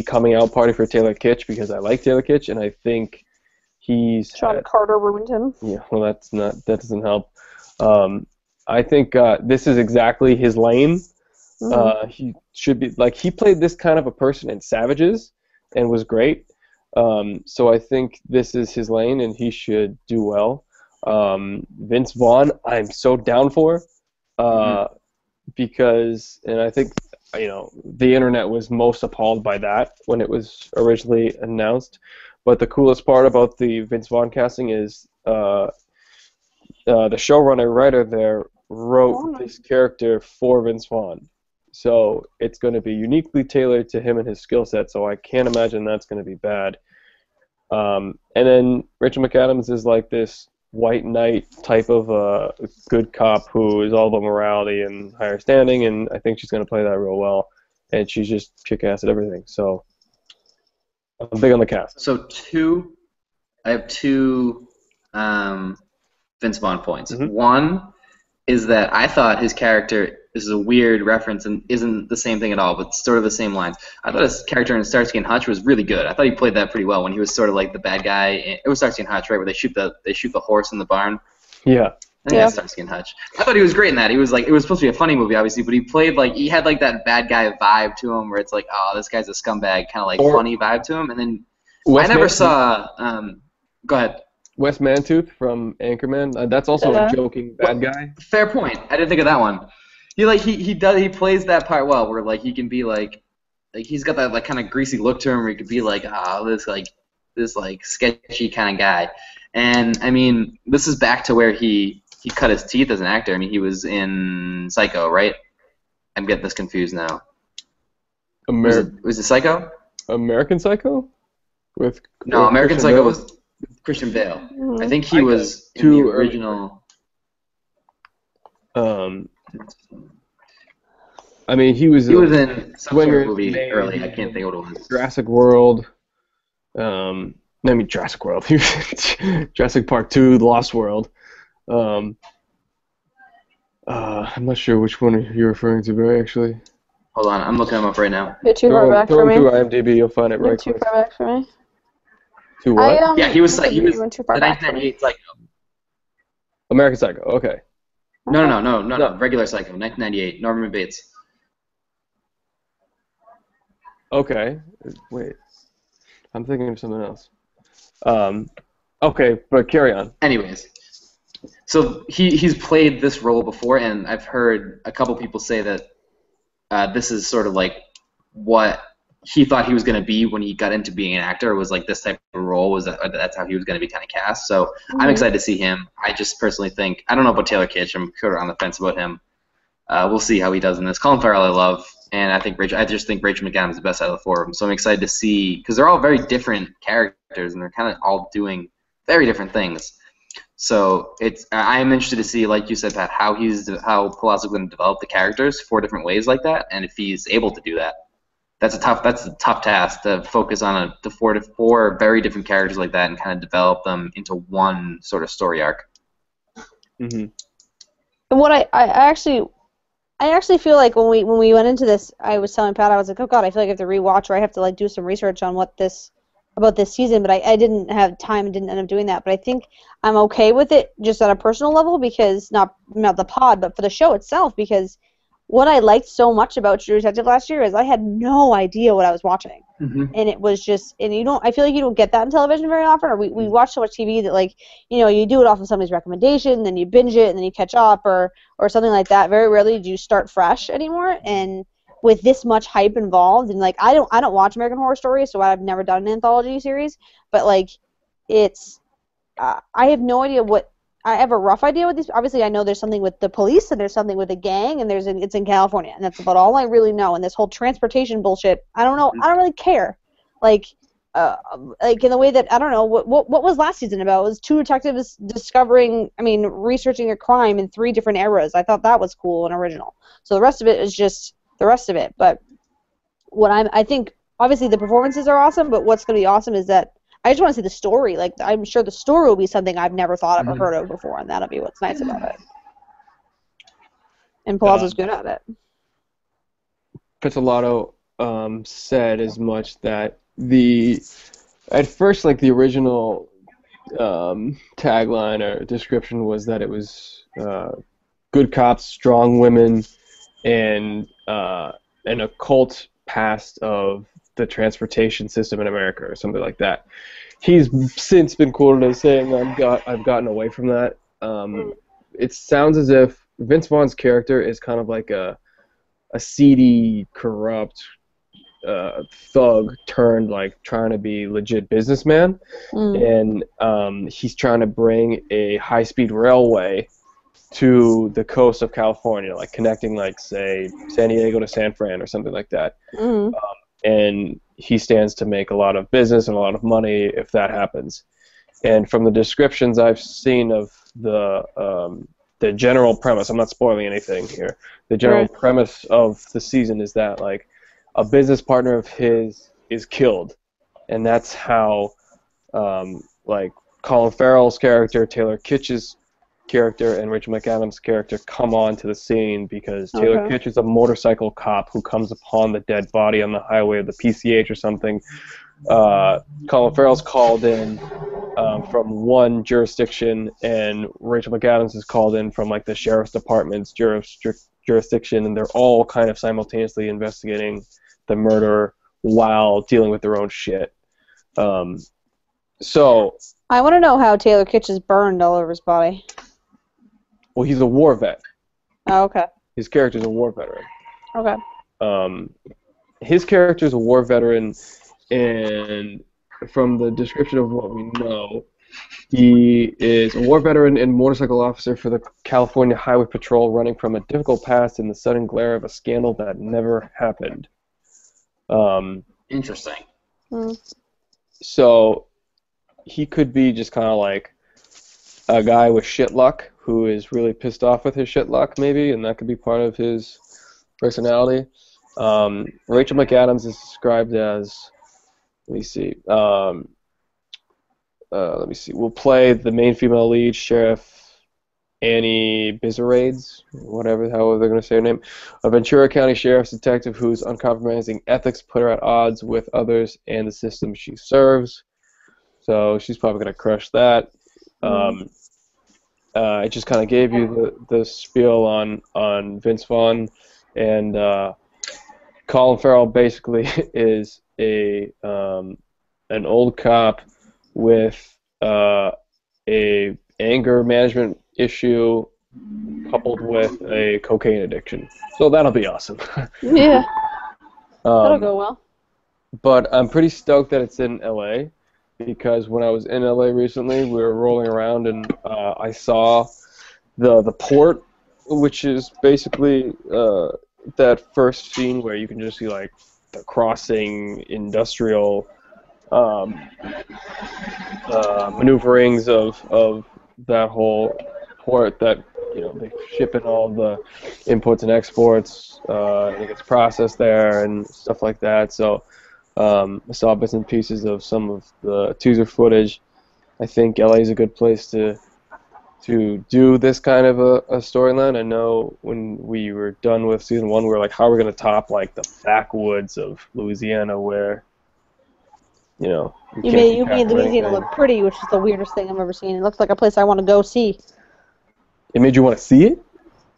coming out party for Taylor Kitsch because I like Taylor Kitsch and I think. Sean Carter ruined him. Yeah, well, that doesn't help. I think this is exactly his lane. Mm-hmm. He should be he played this kind of a person in Savages, and was great. So I think this is his lane, and he should do well. Vince Vaughn, I'm so down for, because, and I think the internet was most appalled by that when it was originally announced. But the coolest part about the Vince Vaughn casting is the showrunner writer there wrote this character for Vince Vaughn. So it's going to be uniquely tailored to him and his skill set, so I can't imagine that's going to be bad. And then Rachel McAdams is like this white knight type of good cop who is all about morality and higher standing, and I think she's going to play that real well. And she's just kick-ass at everything, so... I'm big on the cast. So I have two Vince Vaughn points. Mm-hmm. One is that I thought his character, this is a weird reference and isn't the same thing at all, but sort of the same lines. I thought his character in Starsky and Hutch was really good. I thought he played that pretty well when he was sort of like the bad guy. It was Starsky and Hutch, right, where they shoot the horse in the barn. Yeah. I think that's Starsky and Hutch. I thought he was great in that. He was like, it was supposed to be a funny movie, obviously, but he played like, he had like that bad guy vibe to him, where it's like, oh, this guy's a scumbag, kind of like funny vibe to him. And then I never saw. Go ahead. Wes Mantooth from Anchorman. That's also a joking bad guy. Fair point. I didn't think of that one. He plays that part well, where like he can be like he's got that like kind of greasy look to him, where he could be like, this sketchy kind of guy. And I mean, this is back to where he cut his teeth as an actor. I mean, he was in Psycho, right? I'm getting this confused now. Was it Psycho? American Psycho? American Psycho was Christian Bale. I think he was in the original. I mean, he was in some sort of movie early. I can't think what it was. Jurassic World. Jurassic World. Jurassic Park 2, The Lost World. I'm not sure which one you're referring to, Barry, actually. Hold on, I'm looking him up right now. You're too far back for me. Throw him through IMDb, you'll find it right quick. You're too far back for me. To what? Yeah, he was the went too far back 1998 Psycho. American Psycho, okay. No. Regular Psycho, 1998. Norman Bates. Okay. Wait. I'm thinking of something else. Okay, but carry on. Anyways, so he's played this role before, and I've heard a couple people say that this is sort of like what he thought he was going to be when he got into being an actor, was like this type of role, that's how he was going to be kind of cast. So I'm excited to see him. I just personally think, I don't know about Taylor Kitsch, I'm sort of on the fence about him. We'll see how he does in this. Colin Farrell I love, and I just think Rachel McAdams is the best out of the four of them. So I'm excited to see, because they're all very different characters, and they're kind of all doing very different things. So I'm interested to see, like you said, Pat, how Palazzo's going to develop the characters 4 different ways like that, and if he's able to do that. That's a tough task, to focus on the four very different characters like that and kind of develop them into one sort of story arc. Mm-hmm. What I actually feel like when we went into this, I was telling Pat, I was like, oh god, I feel like I have to rewatch, or I have to like do some research on about this season, but I didn't have time and didn't end up doing that. But I think I'm okay with it just on a personal level, because not the pod, but for the show itself, because what I liked so much about True Detective last year is I had no idea what I was watching. Mm-hmm. And it was just, and I feel like you don't get that in television very often, or we watch so much TV that, like, you do it off of somebody's recommendation, then you binge it, and then you catch up, or something like that. Very rarely do you start fresh anymore, and with this much hype involved, and like, I don't watch American Horror Story, so I've never done an anthology series, but like, it's, I have no idea I have a rough idea what these. Obviously, I know there's something with the police, and there's something with a gang, and it's in California, and that's about all I really know. And this whole transportation bullshit, I don't know. I don't really care. Like in the way that, I don't know what was last season about. It was 2 detectives researching a crime in 3 different eras. I thought that was cool and original. So the rest of it is just the rest of it. But I think obviously the performances are awesome, but what's going to be awesome is that I just want to see the story. Like, I'm sure the story will be something I've never thought of or heard of before, and that'll be what's nice about it. And Palazzo's good at it. Pizzolatto said as much that at first, like, the original tagline or description was that it was good cops, strong women, and an occult past of the transportation system in America, or something like that. He's since been quoted as saying, I've gotten away from that. It sounds as if Vince Vaughn's character is kind of like a seedy, corrupt thug turned like trying to be legit businessman, and he's trying to bring a high-speed railway to the coast of California, like connecting, like, say, San Diego to San Fran or something like that. And he stands to make a lot of business and a lot of money if that happens. And from the descriptions I've seen of the general premise, I'm not spoiling anything here, the general premise of the season is that, like, a business partner of his is killed, and that's how, like, Colin Farrell's character, Taylor Kitsch's character, and Rachel McAdams' character come onto the scene, because Taylor Kitsch is a motorcycle cop who comes upon the dead body on the highway of the PCH or something. Colin Farrell's called in from one jurisdiction, and Rachel McAdams is called in from like the sheriff's department's jurisdiction, and they're all kind of simultaneously investigating the murder while dealing with their own shit. So I want to know how Taylor Kitsch is burned all over his body. well, he's a war vet. Oh, okay. His character's a war veteran. Okay. His character's a war veteran, and from the description of what we know, he is a war veteran and motorcycle officer for the California Highway Patrol, running from a difficult past in the sudden glare of a scandal that never happened. Interesting. So he could be just kind of like a guy with shit luck who is really pissed off with his shit luck, maybe, and that could be part of his personality. Rachel McAdams is described as, let me see, will play the main female lead, Sheriff Annie Bizarrades, however they're going to say her name, a Ventura County Sheriff's detective whose uncompromising ethics put her at odds with others and the system she serves. So she's probably going to crush that. I just kind of gave you the spiel on Vince Vaughn, and Colin Farrell basically is an old cop with a anger management issue coupled with a cocaine addiction. So that'll be awesome. Yeah. That'll go well. But I'm pretty stoked that it's in LA, because when I was in LA recently, we were rolling around and I saw the port, which is basically that first scene where you can just see like the crossing industrial maneuverings of that whole port that, you know, they ship in all the imports and exports, and it gets processed there and stuff like that. So I saw bits and pieces of some of the teaser footage. I think LA is a good place to do this kind of a storyline. I know when we were done with season 1, we were like, how are we going to top like the backwoods of Louisiana, where, you know, You made Louisiana look pretty, which is the weirdest thing I've ever seen. It looks like a place I want to go see. It made you want to see it?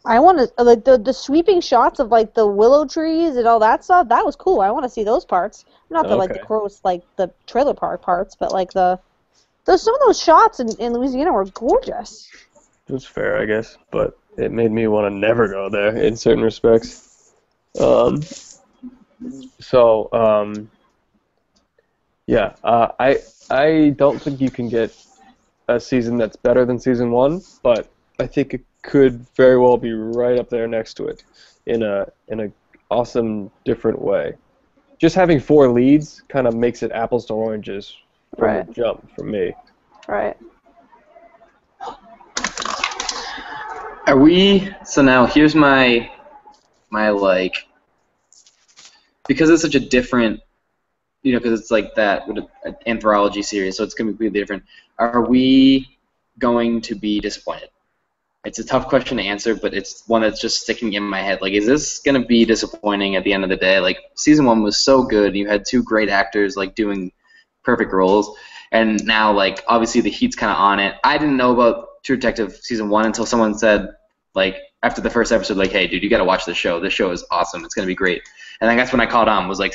I want to, like, the sweeping shots of, like, the willow trees and all that stuff, that was cool. I want to see those parts. Not the, like, the gross, like, the trailer park parts, but, like, some of those shots in Louisiana were gorgeous. It was fair, I guess, but it made me want to never go there in certain respects. Yeah, I don't think you can get a season that's better than season 1, but I think it could very well be right up there next to it in a awesome different way. Just having 4 leads kind of makes it apples to oranges from the jump for me. Right. So now here's my like, because it's such a different, you know, because it's like that with an anthology series, so it's going to be completely different. Are we going to be disappointed? It's a tough question to answer, but it's one that's just sticking in my head. Like, is this going to be disappointing at the end of the day? Like, season 1 was so good. You had 2 great actors, like, doing perfect roles. And now, like, obviously the heat's kind of on it. I didn't know about True Detective season 1 until someone said, like, after the first episode, like, hey, dude, you got to watch this show. This show is awesome. It's going to be great. And I guess when I caught on was like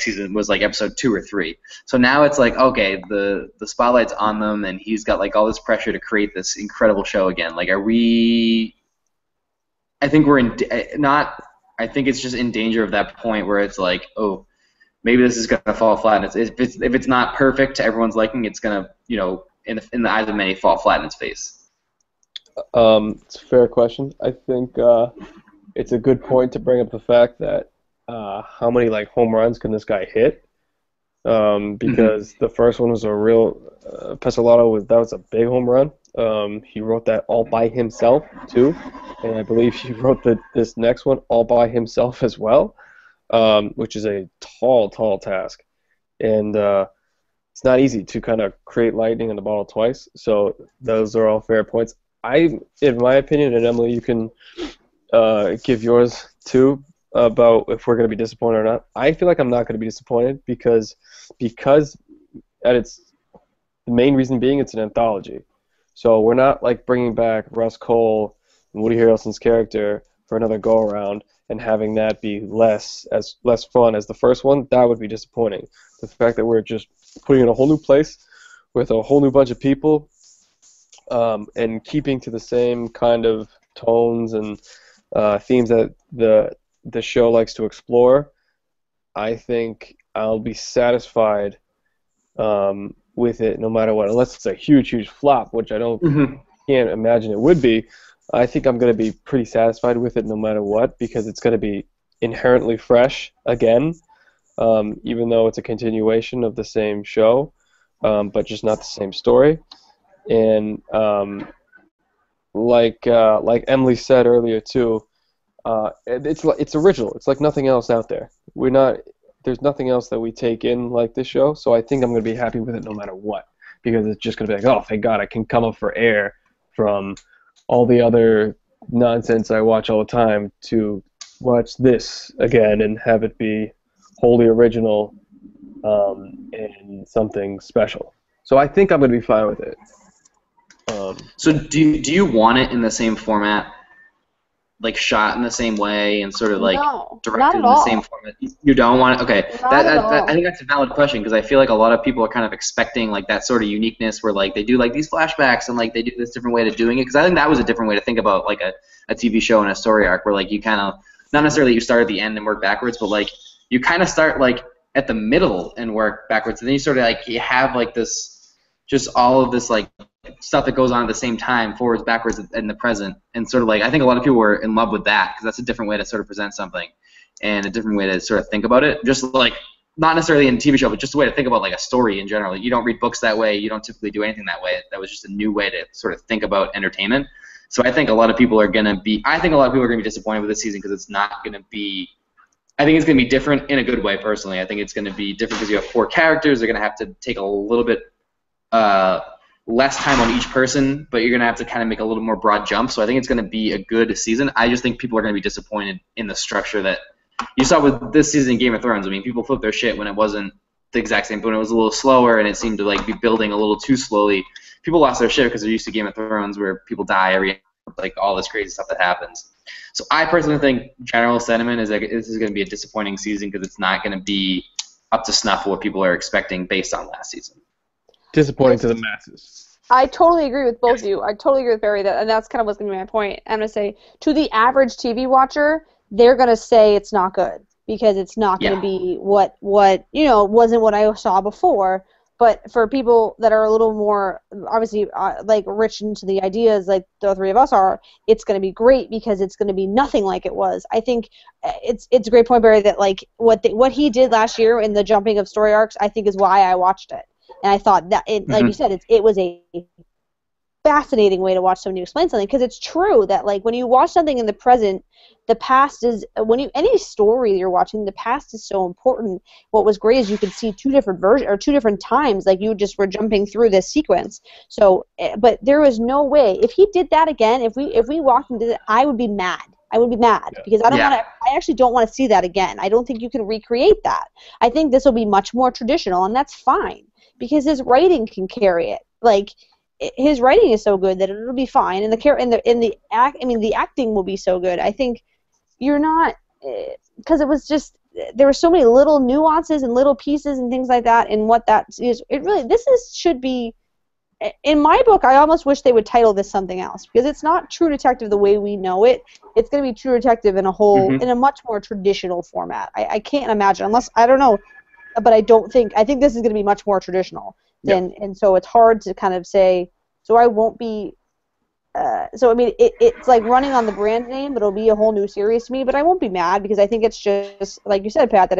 episode 2 or 3. So now it's like, okay, the spotlight's on them, and he's got like all this pressure to create this incredible show again. Like, are we? I think we're I think it's just in danger of that point where it's like, oh, maybe this is gonna fall flat. And if it's not perfect to everyone's liking, it's gonna, you know, in the eyes of many, fall flat in its face. It's a fair question. I think it's a good point to bring up the fact that how many like home runs can this guy hit? Because the first one was a real Pesolato that was a big home run. He wrote that all by himself too, and I believe he wrote this next one all by himself as well, which is a tall task, and it's not easy to kind of create lightning in the bottle twice. So those are all fair points. In my opinion, and Emily, you can give yours too, about if we're going to be disappointed or not. I feel like I'm not going to be disappointed because at the main reason being it's an anthology. So we're not like bringing back Russ Cole and Woody Harrelson's character for another go-around and having that be less fun as the first one. That would be disappointing. The fact that we're just putting in a whole new place with a whole new bunch of people and keeping to the same kind of tones and themes that the show likes to explore, I think I'll be satisfied with it no matter what. Unless it's a huge flop, which I can't imagine it would be. I think I'm going to be pretty satisfied with it no matter what, because it's going to be inherently fresh again, even though it's a continuation of the same show, but just not the same story. And like Emily said earlier too, it's original. It's like nothing else out there. There's nothing else that we take in like this show, so I think I'm going to be happy with it no matter what, because it's just going to be like, oh, thank God I can come up for air from all the other nonsense I watch all the time to watch this again and have it be wholly original and something special. So I think I'm going to be fine with it. So do you want it in the same format, like shot in the same way and sort of like directed in the same format? You don't want it? Okay. I think that's a valid question, because I feel like a lot of people are kind of expecting like that sort of uniqueness where like they do like these flashbacks and like they do this different way of doing it, because I think that was a different way to think about like a TV show and a story arc, where like you kind of, not necessarily you start at the end and work backwards, but like you kind of start like at the middle and work backwards, and then you sort of like you have like this, just all of this like stuff that goes on at the same time, forwards, backwards, in the present, and sort of like I think a lot of people were in love with that, because that's a different way to sort of present something and a different way to sort of think about it. Just like not necessarily in a TV show, but just a way to think about like a story in general. You don't read books that way. You don't typically do anything that way. That was just a new way to sort of think about entertainment. So I think a lot of people are gonna be disappointed with this season, because it's not gonna be. I think it's gonna be different in a good way. Personally, I think it's gonna be different because you have 4 characters. They're gonna have to take a little bit less time on each person, but you're going to have to kind of make a little more broad jump. So I think it's going to be a good season. I just think people are going to be disappointed in the structure that you saw with this season in Game of Thrones. I mean, people flipped their shit when it wasn't the exact same, but when it was a little slower and it seemed to like be building a little too slowly. People lost their shit because they're used to Game of Thrones where people die every, like all this crazy stuff that happens. So I personally think general sentiment is that this is going to be a disappointing season, because it's not going to be up to snuff with what people are expecting based on last season. Disappointing to the masses. I totally agree with both of you. I totally agree with Barry, and that's kind of what's going to be my point. I'm going to say, to the average TV watcher, they're going to say it's not good, because it's not going to be what wasn't what I saw before. But for people that are a little more, obviously, like rich into the ideas, like the 3 of us are, it's going to be great, because it's going to be nothing like it was. I think it's a great point, Barry, that like what he did last year in the jumping of story arcs, I think is why I watched it. And I thought that, like you said, it was a fascinating way to watch somebody explain something, because it's true that like when you watch something in the present, the past is any story you're watching, the past is so important. What was great is you could see 2 different versions or 2 different times, like you just were jumping through this sequence. So, but there was no way if he did that again. If we walked into it, I would be mad. Because I don't want to. I actually don't want to see that again. I don't think you can recreate that. I think this will be much more traditional, and that's fine, because his writing can carry it. Like his writing is so good that it'll be fine, and the acting will be so good. I think you're not, because it was just there were so many little nuances and little pieces and things like that, and what that is. Should be. In my book, I almost wish they would title this something else, because it's not True Detective the way we know it. It's going to be True Detective in a much more traditional format. I can't imagine, unless, I don't know, but I think this is going to be much more traditional. And so it's hard to kind of say, so I won't be, so I mean, it's like running on the brand name, but it'll be a whole new series to me, but I won't be mad, because I think it's just, like you said, Pat, that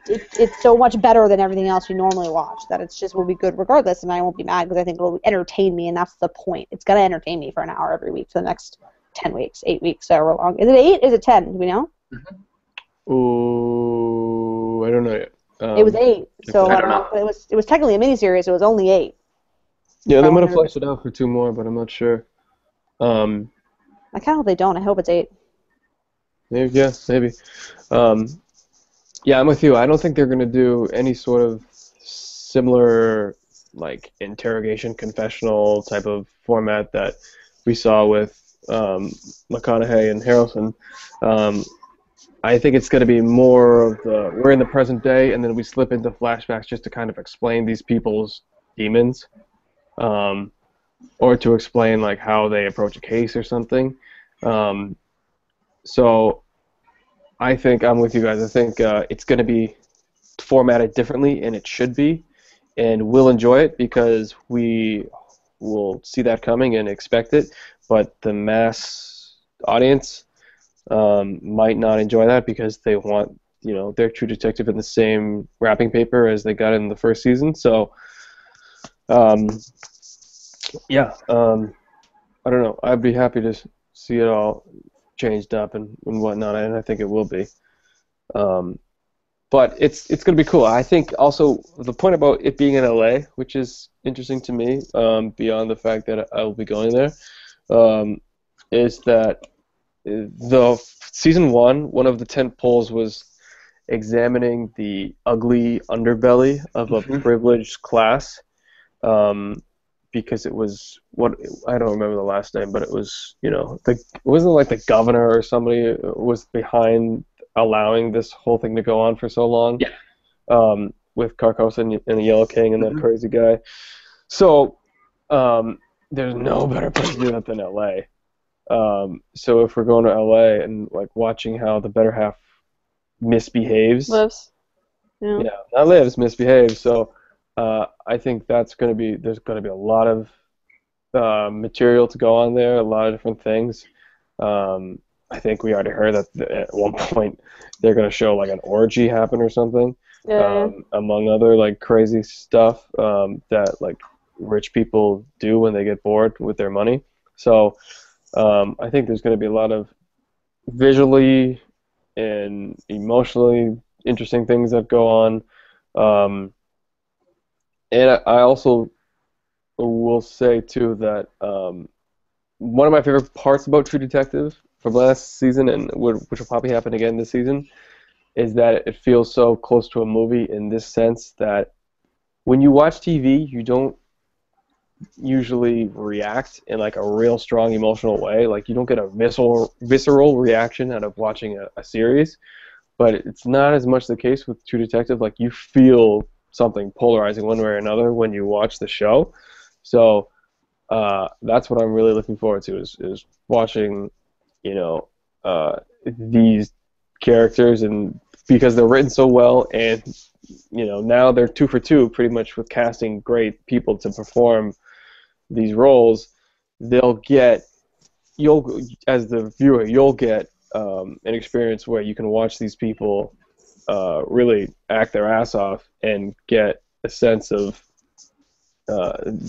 it's so much better than everything else we normally watch, that it's just will be good regardless, and I won't be mad, because I think it'll entertain me, and that's the point. It's going to entertain me for an hour every week for the next 10 weeks, 8 weeks, however long. Is it 8? Is it 10? Do we know? Ooh, I don't know yet. It was 8, so I don't know. It was technically a miniseries. It was only 8. Yeah, they might have fleshed it out for 2 more, but I'm not sure. I kind of hope they don't. I hope it's 8. Maybe. Yeah, I'm with you. I don't think they're going to do any sort of similar like interrogation confessional type of format that we saw with McConaughey and Harrelson. I think it's going to be more of the we're in the present day, and then we slip into flashbacks just to kind of explain these people's demons, or to explain like how they approach a case or something. So I think I'm with you guys. I think it's going to be formatted differently, and it should be, and we'll enjoy it because we will see that coming and expect it. But the mass audience might not enjoy that because they want, their True Detective in the same wrapping paper as they got in the first season. So, I don't know. I'd be happy to see it all changed up and whatnot, and I think it will be. But it's going to be cool. I think also the point about it being in LA, which is interesting to me, beyond the fact that I will be going there, is that the season one of the tent poles was examining the ugly underbelly of a privileged class, because it was I don't remember the last name, but it was it wasn't like the governor or somebody was behind allowing this whole thing to go on for so long. Yeah. With Carcosa and the Yellow King and that crazy guy. So there's no better place to do that than LA. So if we're going to LA and like watching how the better half misbehaves, not lives, misbehaves. So I think there's going to be a lot of material to go on there, a lot of different things. I think we already heard that at one point they're going to show like an orgy happen or something, among other like crazy stuff that like rich people do when they get bored with their money. So I think there's going to be a lot of visually and emotionally interesting things that go on. And I also will say too that one of my favorite parts about True Detective from last season, and which will probably happen again this season, is that it feels so close to a movie in this sense that when you watch TV, you don't usually react in like a real strong emotional way. Like you don't get a visceral reaction out of watching a series, but it's not as much the case with True Detective. Like you feel something polarizing one way or another when you watch the show. So that's what I'm really looking forward to is watching these characters, and because they're written so well, and now they're 2 for 2 pretty much with casting great people to perform these roles. As the viewer, you'll get an experience where you can watch these people really act their ass off and get a sense of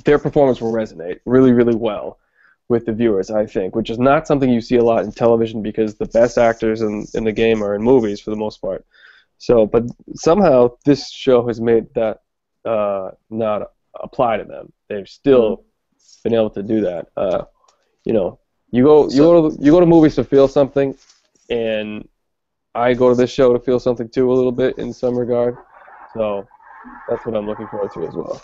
their performance will resonate really, really well with the viewers, I think, which is not something you see a lot in television because the best actors in the game are in movies for the most part. So, but somehow this show has made that not apply to them. They've still been able to do that. You go to movies to feel something, and I go to this show to feel something too a little bit in some regard. So that's what I'm looking forward to as well.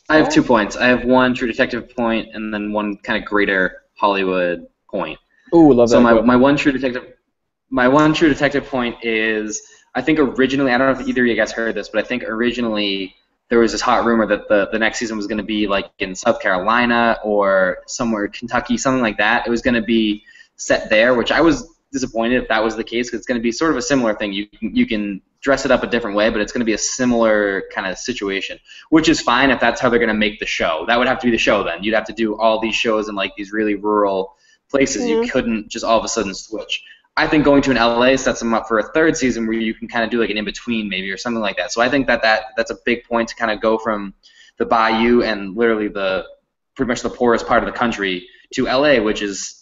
I have 2 points. I have one True Detective point and then one kind of greater Hollywood point. Ooh, love that. So my one True Detective point is, I think originally, I don't know if either of you guys heard this, but I think originally there was this hot rumor that the next season was going to be like in South Carolina or somewhere, Kentucky, something like that. It was going to be set there, which I was disappointed if that was the case, because it's going to be sort of a similar thing. You can dress it up a different way, but it's going to be a similar kind of situation, which is fine if that's how they're going to make the show. That would have to be the show then. You'd have to do all these shows in like these really rural places. You couldn't just all of a sudden switch. I think going to an LA sets them up for a third season where you can kind of do like an in-between maybe or something like that. So I think that's a big point to kind of go from the bayou and literally pretty much the poorest part of the country to LA, which is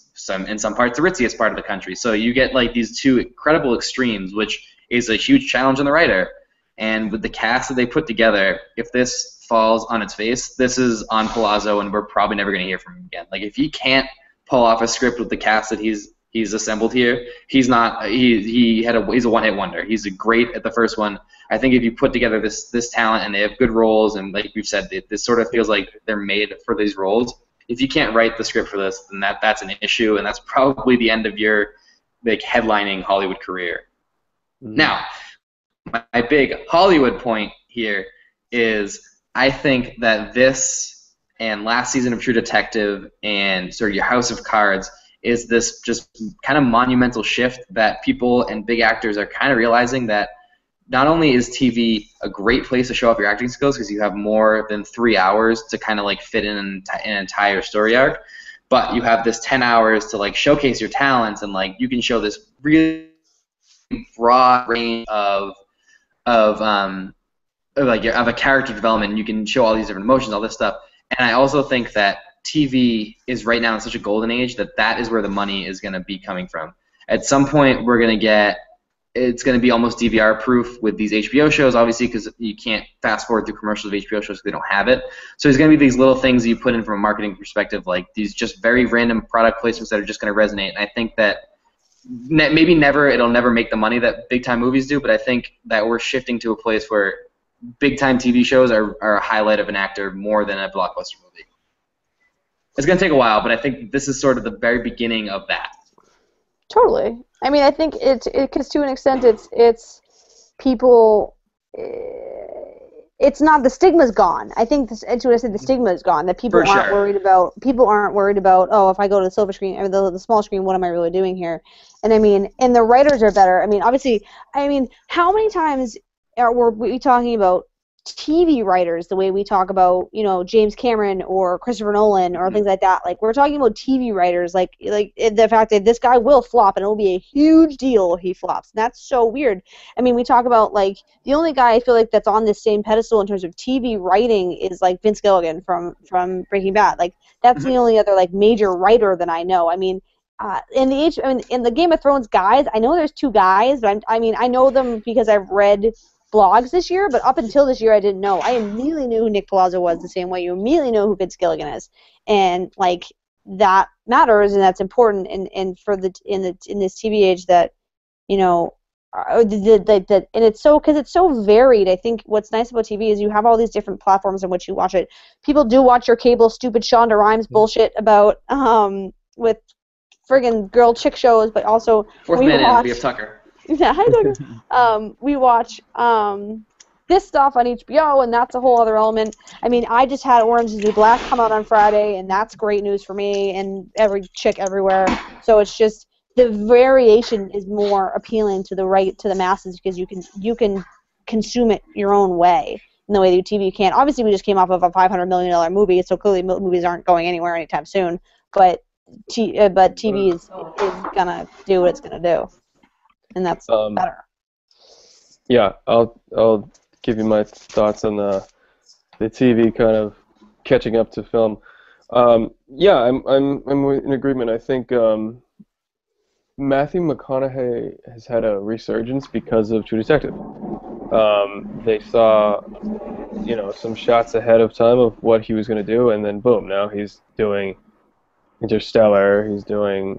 in some parts the ritziest part of the country. So you get like these two incredible extremes, which is a huge challenge on the writer. And with the cast that they put together, if this falls on its face, this is on Palazzo, and we're probably never going to hear from him again. Like if he can't pull off a script with the cast that he's he's assembled here. He's not. He's a one-hit wonder. He's great at the first one. I think if you put together this talent and they have good roles, and like we've said, this sort of feels like they're made for these roles. If you can't write the script for this, then that's an issue, and that's probably the end of your like headlining Hollywood career. Mm-hmm. Now, my big Hollywood point here is I think that this and last season of True Detective and sort of your House of Cards is this just kind of monumental shift that people and big actors are kind of realizing that not only is TV a great place to show off your acting skills because you have more than 3 hours to kind of like fit in an entire story arc, but you have this 10 hours to like showcase your talents and like you can show this really broad range of a character development. And you can show all these different emotions, all this stuff. And I also think that TV is right now in such a golden age that is where the money is going to be coming from. At some point, it's going to be almost DVR proof with these HBO shows, obviously, because you can't fast forward through commercials of HBO shows because they don't have it. So there's going to be these little things that you put in from a marketing perspective, like these just very random product placements that are just going to resonate. And I think that maybe it'll never make the money that big-time movies do, but I think that we're shifting to a place where big-time TV shows are a highlight of an actor more than a blockbuster movie. It's going to take a while, but I think this is sort of the very beginning of that. Totally. I mean, I think because to an extent, it's people. It's not the stigma's gone. I think to an extent the stigma is gone. That people aren't worried about. People aren't worried about. Oh, if I go to the silver screen or the small screen, what am I really doing here? And I mean, and the writers are better. I mean, obviously, how many times were we talking about TV writers the way we talk about, James Cameron or Christopher Nolan or things like that? Like, we're talking about TV writers, like the fact that this guy will flop and it will be a huge deal if he flops. And that's so weird. I mean, we talk about, like, the only guy I feel like that's on this same pedestal in terms of TV writing is, like, Vince Gilligan from Breaking Bad. Like, that's the only other, like, major writer that I know. I mean, in the Game of Thrones guys, I know there's 2 guys, but I know them because I've read blogs this year, but up until this year I didn't know. I immediately knew who Nick Palazzo was the same way you immediately know who Vince Gilligan is, and like that matters and that's important. And in this TV age that and it's so because it's so varied. I think what's nice about TV is you have all these different platforms in which you watch it. People do watch your cable stupid Shonda Rhimes bullshit about with friggin' girl chick shows, but also Fourth Man in, we have Tucker. Yeah, hi Tucker. We watch this stuff on HBO, and that's a whole other element. I mean, I just had Orange is the New Black come out on Friday, and that's great news for me and every chick everywhere. So it's just the variation is more appealing to the masses because you can consume it your own way in the way that TV can't. Obviously, we just came off of a $500 million movie, so clearly movies aren't going anywhere anytime soon. But TV is gonna do what it's gonna do. And that's better. Yeah, I'll give you my thoughts on the TV kind of catching up to film. Yeah, I'm in agreement. I think Matthew McConaughey has had a resurgence because of True Detective. They saw, some shots ahead of time of what he was going to do, and then boom, now he's doing Interstellar. He's doing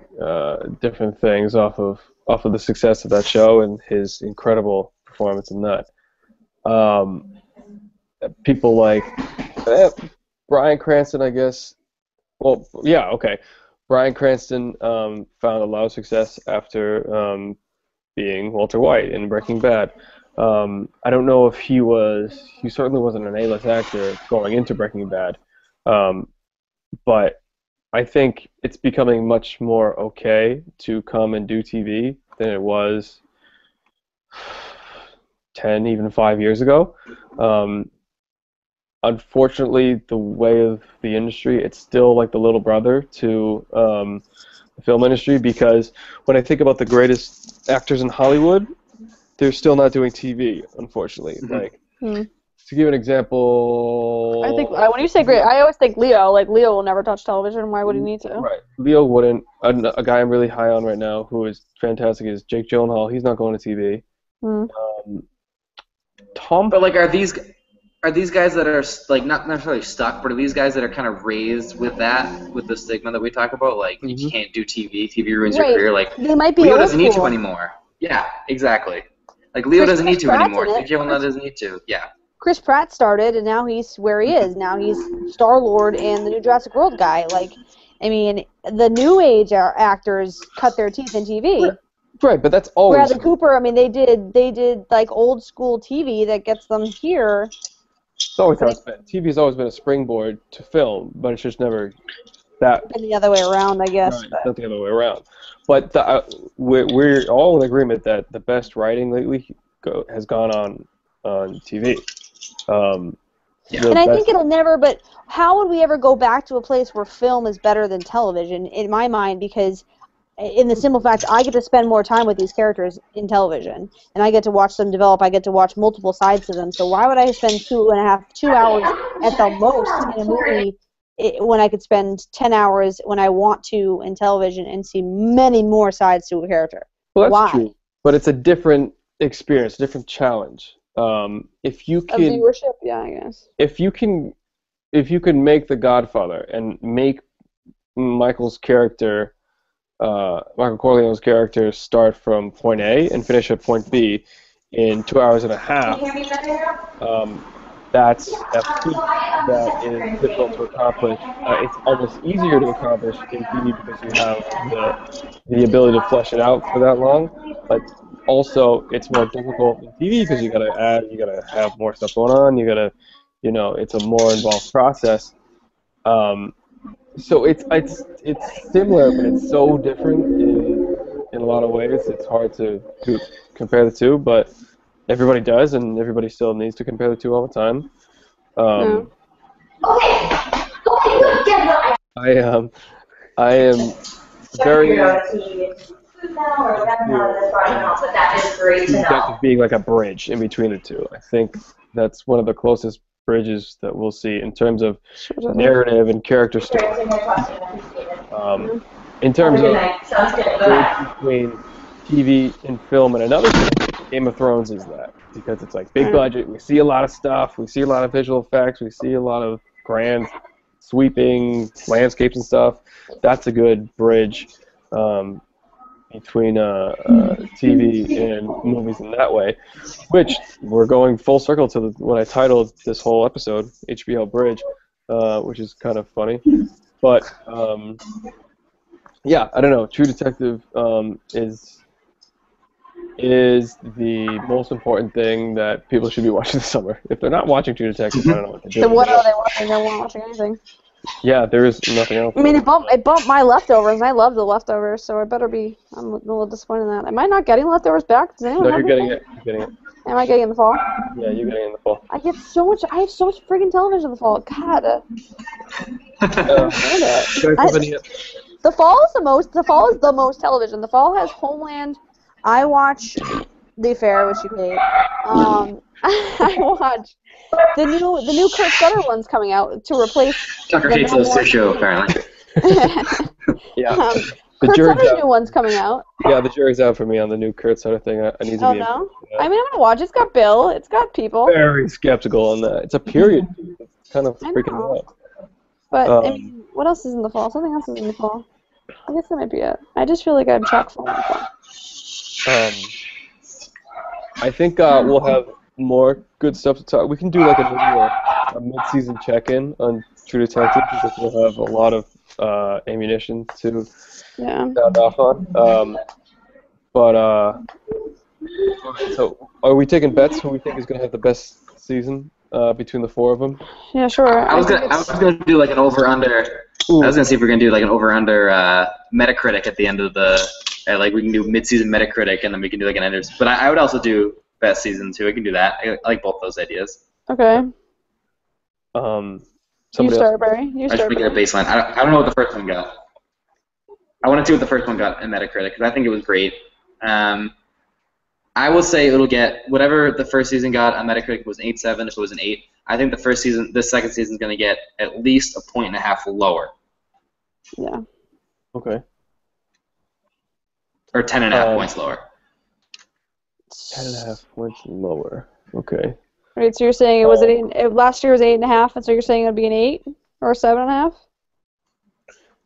different things off of the success of that show and his incredible performance in that. People like Bryan Cranston, I guess. Well, yeah, okay. Bryan Cranston found a lot of success after being Walter White in Breaking Bad. I don't know if he certainly wasn't an A-list actor going into Breaking Bad, but I think it's becoming much more okay to come and do TV than it was 10, even 5 years ago. Unfortunately, the way of the industry, it's still like the little brother to the film industry, because when I think about the greatest actors in Hollywood, they're still not doing TV, unfortunately. Mm-hmm. To give an example, I think when you say great, I always think Leo. Like, Leo will never touch television. Why would he need to? Right, Leo wouldn't. A guy I'm really high on right now, who is fantastic, is Jake Gyllenhaal. He's not going to TV. Mm. Tom, but like, are these? are these guys that are like not necessarily stuck, but are these guys that are kind of raised with the stigma that we talk about? Like you can't do TV. TV ruins your Right. career. Like They might be Leo old doesn't need to school. anymore. Yeah, exactly. Like Leo doesn't need to Pratt anymore. did it. Jake Gyllenhaal doesn't need to. Yeah. Chris Pratt started, and now he's where he is. Now he's Star-Lord and the new Jurassic World guy. Like, I mean, the new age actors cut their teeth in TV. Right, but that's always. Bradley Cooper, I mean, they did like old school TV that gets them here. It's always how it's been. TV's always been a springboard to film, but it's just never that. Been the other way around, I guess. Right, it's not the other way around. But we're all in agreement that the best writing lately has gone on TV. And I think it'll never, but how would we ever go back to a place where film is better than television, in my mind, because in the simple fact, I get to spend more time with these characters in television, and I get to watch them develop, I get to watch multiple sides to them, so why would I spend 2 hours at the most in a movie when I could spend 10 hours when I want to in television and see many more sides to a character? Well, that's why? true, but it's a different experience, a different challenge. If you can, viewership, yeah, I guess. If you can make The Godfather and make Michael Corleone's character start from point A and finish at point B in 2 hours and a half, that's a feat that is difficult to accomplish. It's almost easier to accomplish in TV because you have the ability to flesh it out for that long, but also it's more difficult in TV because you gotta have more stuff going on, it's a more involved process. So it's similar, but it's so different in a lot of ways. It's hard to compare the two, but everybody does, and everybody still needs to compare the two all the time. I am very detective being like a bridge in between the two. I think that's one of the closest bridges that we'll see in terms of narrative and character story. In terms of bridge between TV and film and another thing, Game of Thrones is that, because it's like big budget, we see a lot of stuff, we see a lot of visual effects, we see a lot of grand sweeping landscapes and stuff. That's a good bridge between TV and movies in that way, which we're going full circle to what I titled this whole episode, HBO Bridge, which is kind of funny. But, yeah, I don't know. True Detective is the most important thing that people should be watching this summer. If they're not watching True Detective, I don't know what to do. Then what are they watching? They're not watching anything. Yeah, there is nothing else. I mean, it bumped my Leftovers, and I love the Leftovers, so I better be. I'm a little disappointed in that. Am I not getting Leftovers back? Does anyone No, have you're getting anything? it. You're getting it. Am I getting it in the fall? Yeah, you're getting it in the fall. I have so much freaking television in the fall. God. The fall is the most television. The fall has Homeland. I watch The Affair, which you hate. I watch the new Kurt Sutter one's coming out to replace. Tucker hates those two shows, apparently. Yeah. Kurt Sutter's new one's coming out. Yeah, the jury's out for me on the new Kurt Sutter thing. I need to Oh be. no! I mean, I'm gonna watch. It's got Bill. It's got people. Very skeptical on that. It's a period. It's kind of freaking me out. But I mean, what else is in the fall? Something else is in the fall. I guess that might be it. I just feel like I'm chock full in the fall. I think we'll have more good stuff to talk. We can do like a mid-season check-in on True Detective because we'll have a lot of ammunition to sound off on. So are we taking bets who we think is going to have the best season between the four of them? Yeah, sure. I was gonna do like an over/under. I was gonna see if we're gonna do like an over/under Metacritic at the end of the. Like we can do mid-season Metacritic and then we can do like an end. But I would also do best season too. I can do that. I like both those ideas. Okay. You start, Barry. I just make it a baseline. I don't know what the first one got. I want to see what the first one got in Metacritic because I think it was great. I will say it'll get whatever the first season got on Metacritic was an 8.7. If it was an 8, I think the second season is going to get at least a 1.5 lower. Yeah. Okay. Or 10.5 points lower. 10.5 points lower. Okay. Right, so you're saying it was an 8, last year was 8.5, and so you're saying it'd be an 8 or a 7.5?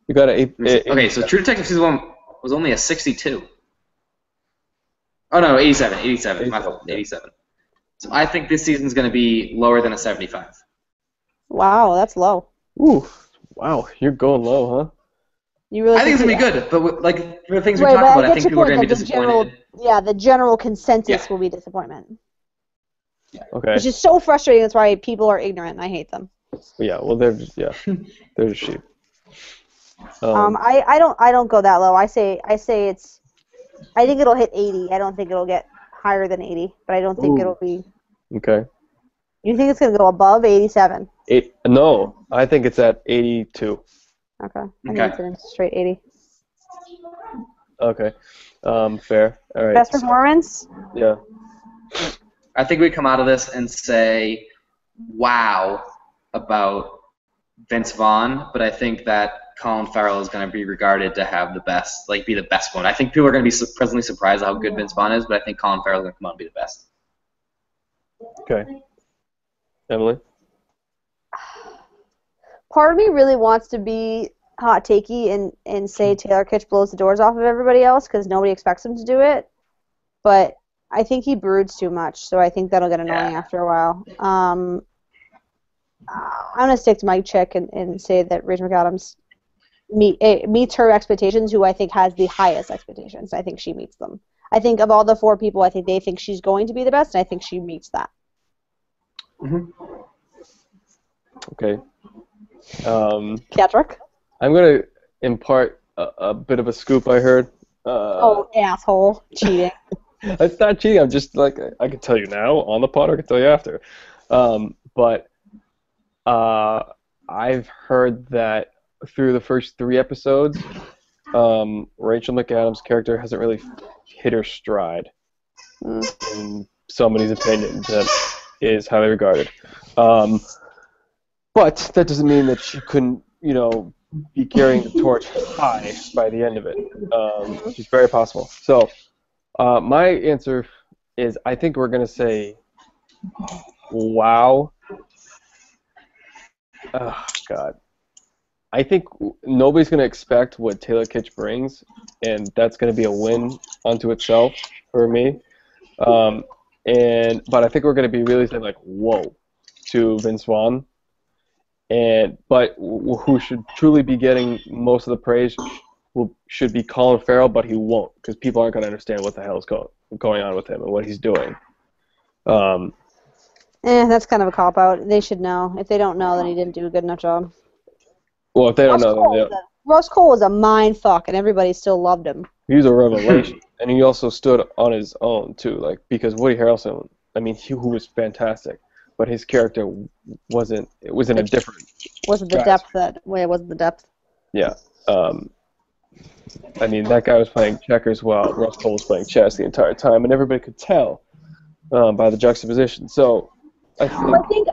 You got an 8. Okay, so True Detective season 1 was only a 62. Oh no, 87. 87. My fault. 87. So I think this season's going to be lower than a 75. Wow, that's low. Ooh, wow, you're going low, huh? You really I think it's going to be that? good, but like for the things we Right, talked but about, I I get think your people are point going to that be disappointed. the general consensus Yeah. will be disappointment. Okay. Which is so frustrating. That's why people are ignorant, and I hate them. Yeah, well, they're just sheep. I don't go that low. I say it's. I think it'll hit 80. I don't think it'll get higher than 80, but I don't think it'll be. Okay. You think it's gonna go above 87? No, I think it's at 82. Okay. I think it's a straight 80. Okay. Fair. All right. Best performance? Yeah. I think we come out of this and say, wow, about Vince Vaughn, but I think that Colin Farrell is going to be regarded to have the best, like be the best one. I think people are going to be pleasantly surprised at how good Vince Vaughn is, but I think Colin Farrell is going to come out and be the best. Okay. Emily? Part of me really wants to be hot takey and say Taylor Kitsch blows the doors off of everybody else because nobody expects him to do it, but I think he broods too much, so I think that'll get annoying after a while. I'm going to stick to my chick and say that Rachel McAdams meets her expectations, who I think has the highest expectations. I think she meets them. I think of all the 4 people, I think they think she's going to be the best, and I think she meets that. Mm-hmm. Okay. Patrick? I'm going to impart a bit of a scoop I heard. Oh, asshole. Cheating. It's not cheating. I'm just like, I can tell you now on the pod, or I can tell you after. But I've heard that through the first 3 episodes, Rachel McAdams' character hasn't really hit her stride. In somebody's opinion, that is highly regarded. But that doesn't mean that she couldn't, be carrying the torch high by the end of it. It's very possible. So, my answer is I think we're going to say, wow. Oh, God. I think nobody's going to expect what Taylor Kitsch brings, and that's going to be a win unto itself for me. But I think we're going to be really saying, like, whoa, to Vince Vaughn. But who should truly be getting most of the praise should be Colin Farrell, but he won't, because people aren't going to understand what the hell is going on with him and what he's doing. That's kind of a cop-out. They should know. If they don't know, then he didn't do a good enough job. Well, if they don't know, then they don't. Russ Cole was a mind fuck, and everybody still loved him. He was a revelation, and he also stood on his own too. Like, because Woody Harrelson, who was fantastic, but his character wasn't. It was in a different. Wasn't the depth that way? It wasn't the depth. Yeah. That guy was playing checkers while Russ Cole was playing chess the entire time, and everybody could tell by the juxtaposition. So. I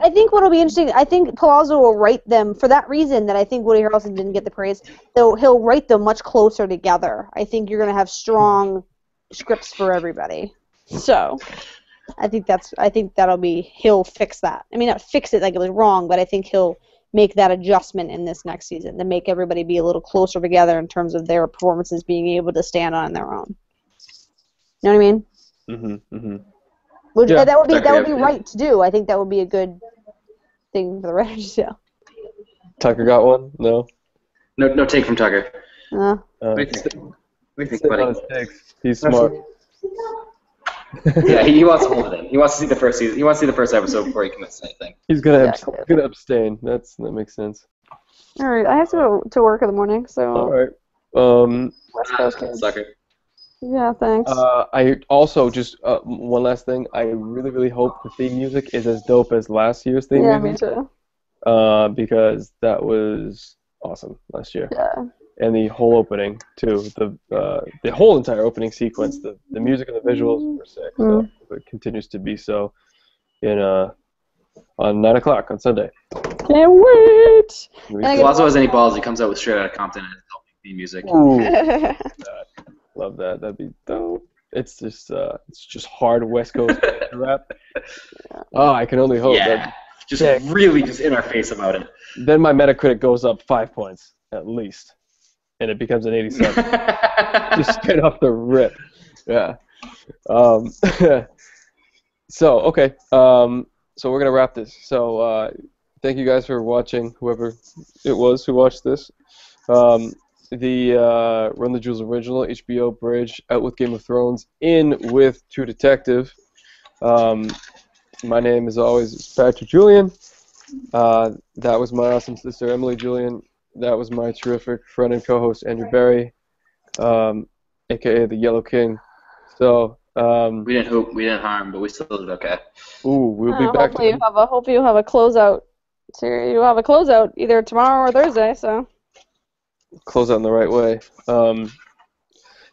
think what'll be interesting. I think Palazzo will write them for that reason that I think Woody Harrelson didn't get the praise. Though he'll write them much closer together. I think you're going to have strong scripts for everybody. So, I think that'll be he'll fix that. Not fix it like it was wrong, but I think he'll make that adjustment in this next season to make everybody be a little closer together in terms of their performances being able to stand on their own. You know what I mean? Mm-hmm. Mm-hmm. That would be right to do. I think that would be a good thing for the writers to do. Tucker got one? No? No take from Tucker. What do you think, buddy? He's smart. Yeah, he wants to hold it in. He wants to see the first season. He wants to see the first episode before he commits to anything. He's gonna abstain. That makes sense. All right, I have to go to work in the morning, so. All right. West Coast kids. Sucker. Yeah, thanks. I also just one last thing. I really, really hope the theme music is as dope as last year's theme music. Yeah, me too. Because that was awesome last year. Yeah. And the whole opening too. The whole entire opening sequence. The music and the visuals were sick. So it continues to be so. On 9 o'clock on Sunday. Can't wait. If Palazzo has any balls, he comes out with Straight Outta Compton and helping theme music. Ooh. Love that. That'd be dope. It's just hard West Coast rap. Yeah. Oh, I can only hope. Yeah. Just Yeah. really just in our face about it. Then my Metacritic goes up 5 points at least, and it becomes an 87. Just straight off the rip. Yeah. So okay. So we're gonna wrap this. So thank you guys for watching. Whoever it was who watched this. The Run the Julz original, HBO Bridge, out with Game of Thrones, in with True Detective. My name, as always, is Patrick Julian. That was my awesome sister, Emily Julian. That was my terrific friend and co-host, Andrew Berry, a.k.a. the Yellow King. So we didn't hoop, we didn't harm, but we still did okay. Ooh, we'll be back. Hopefully you have a closeout. So you have a closeout either tomorrow or Thursday. So close out in the right way.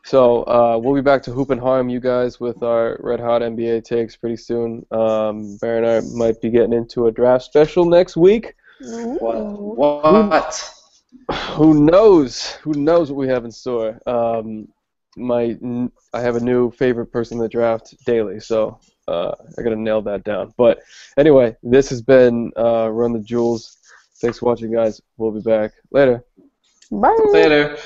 So we'll be back to Hoop and Harm, you guys, with our red hot NBA takes pretty soon. Bear and I might be getting into a draft special next week. What? Who knows? Who knows what we have in store? I have a new favorite person in the draft daily, so I gotta nail that down. But anyway, this has been Run the Julz. Thanks for watching, guys. We'll be back later. bye. Later.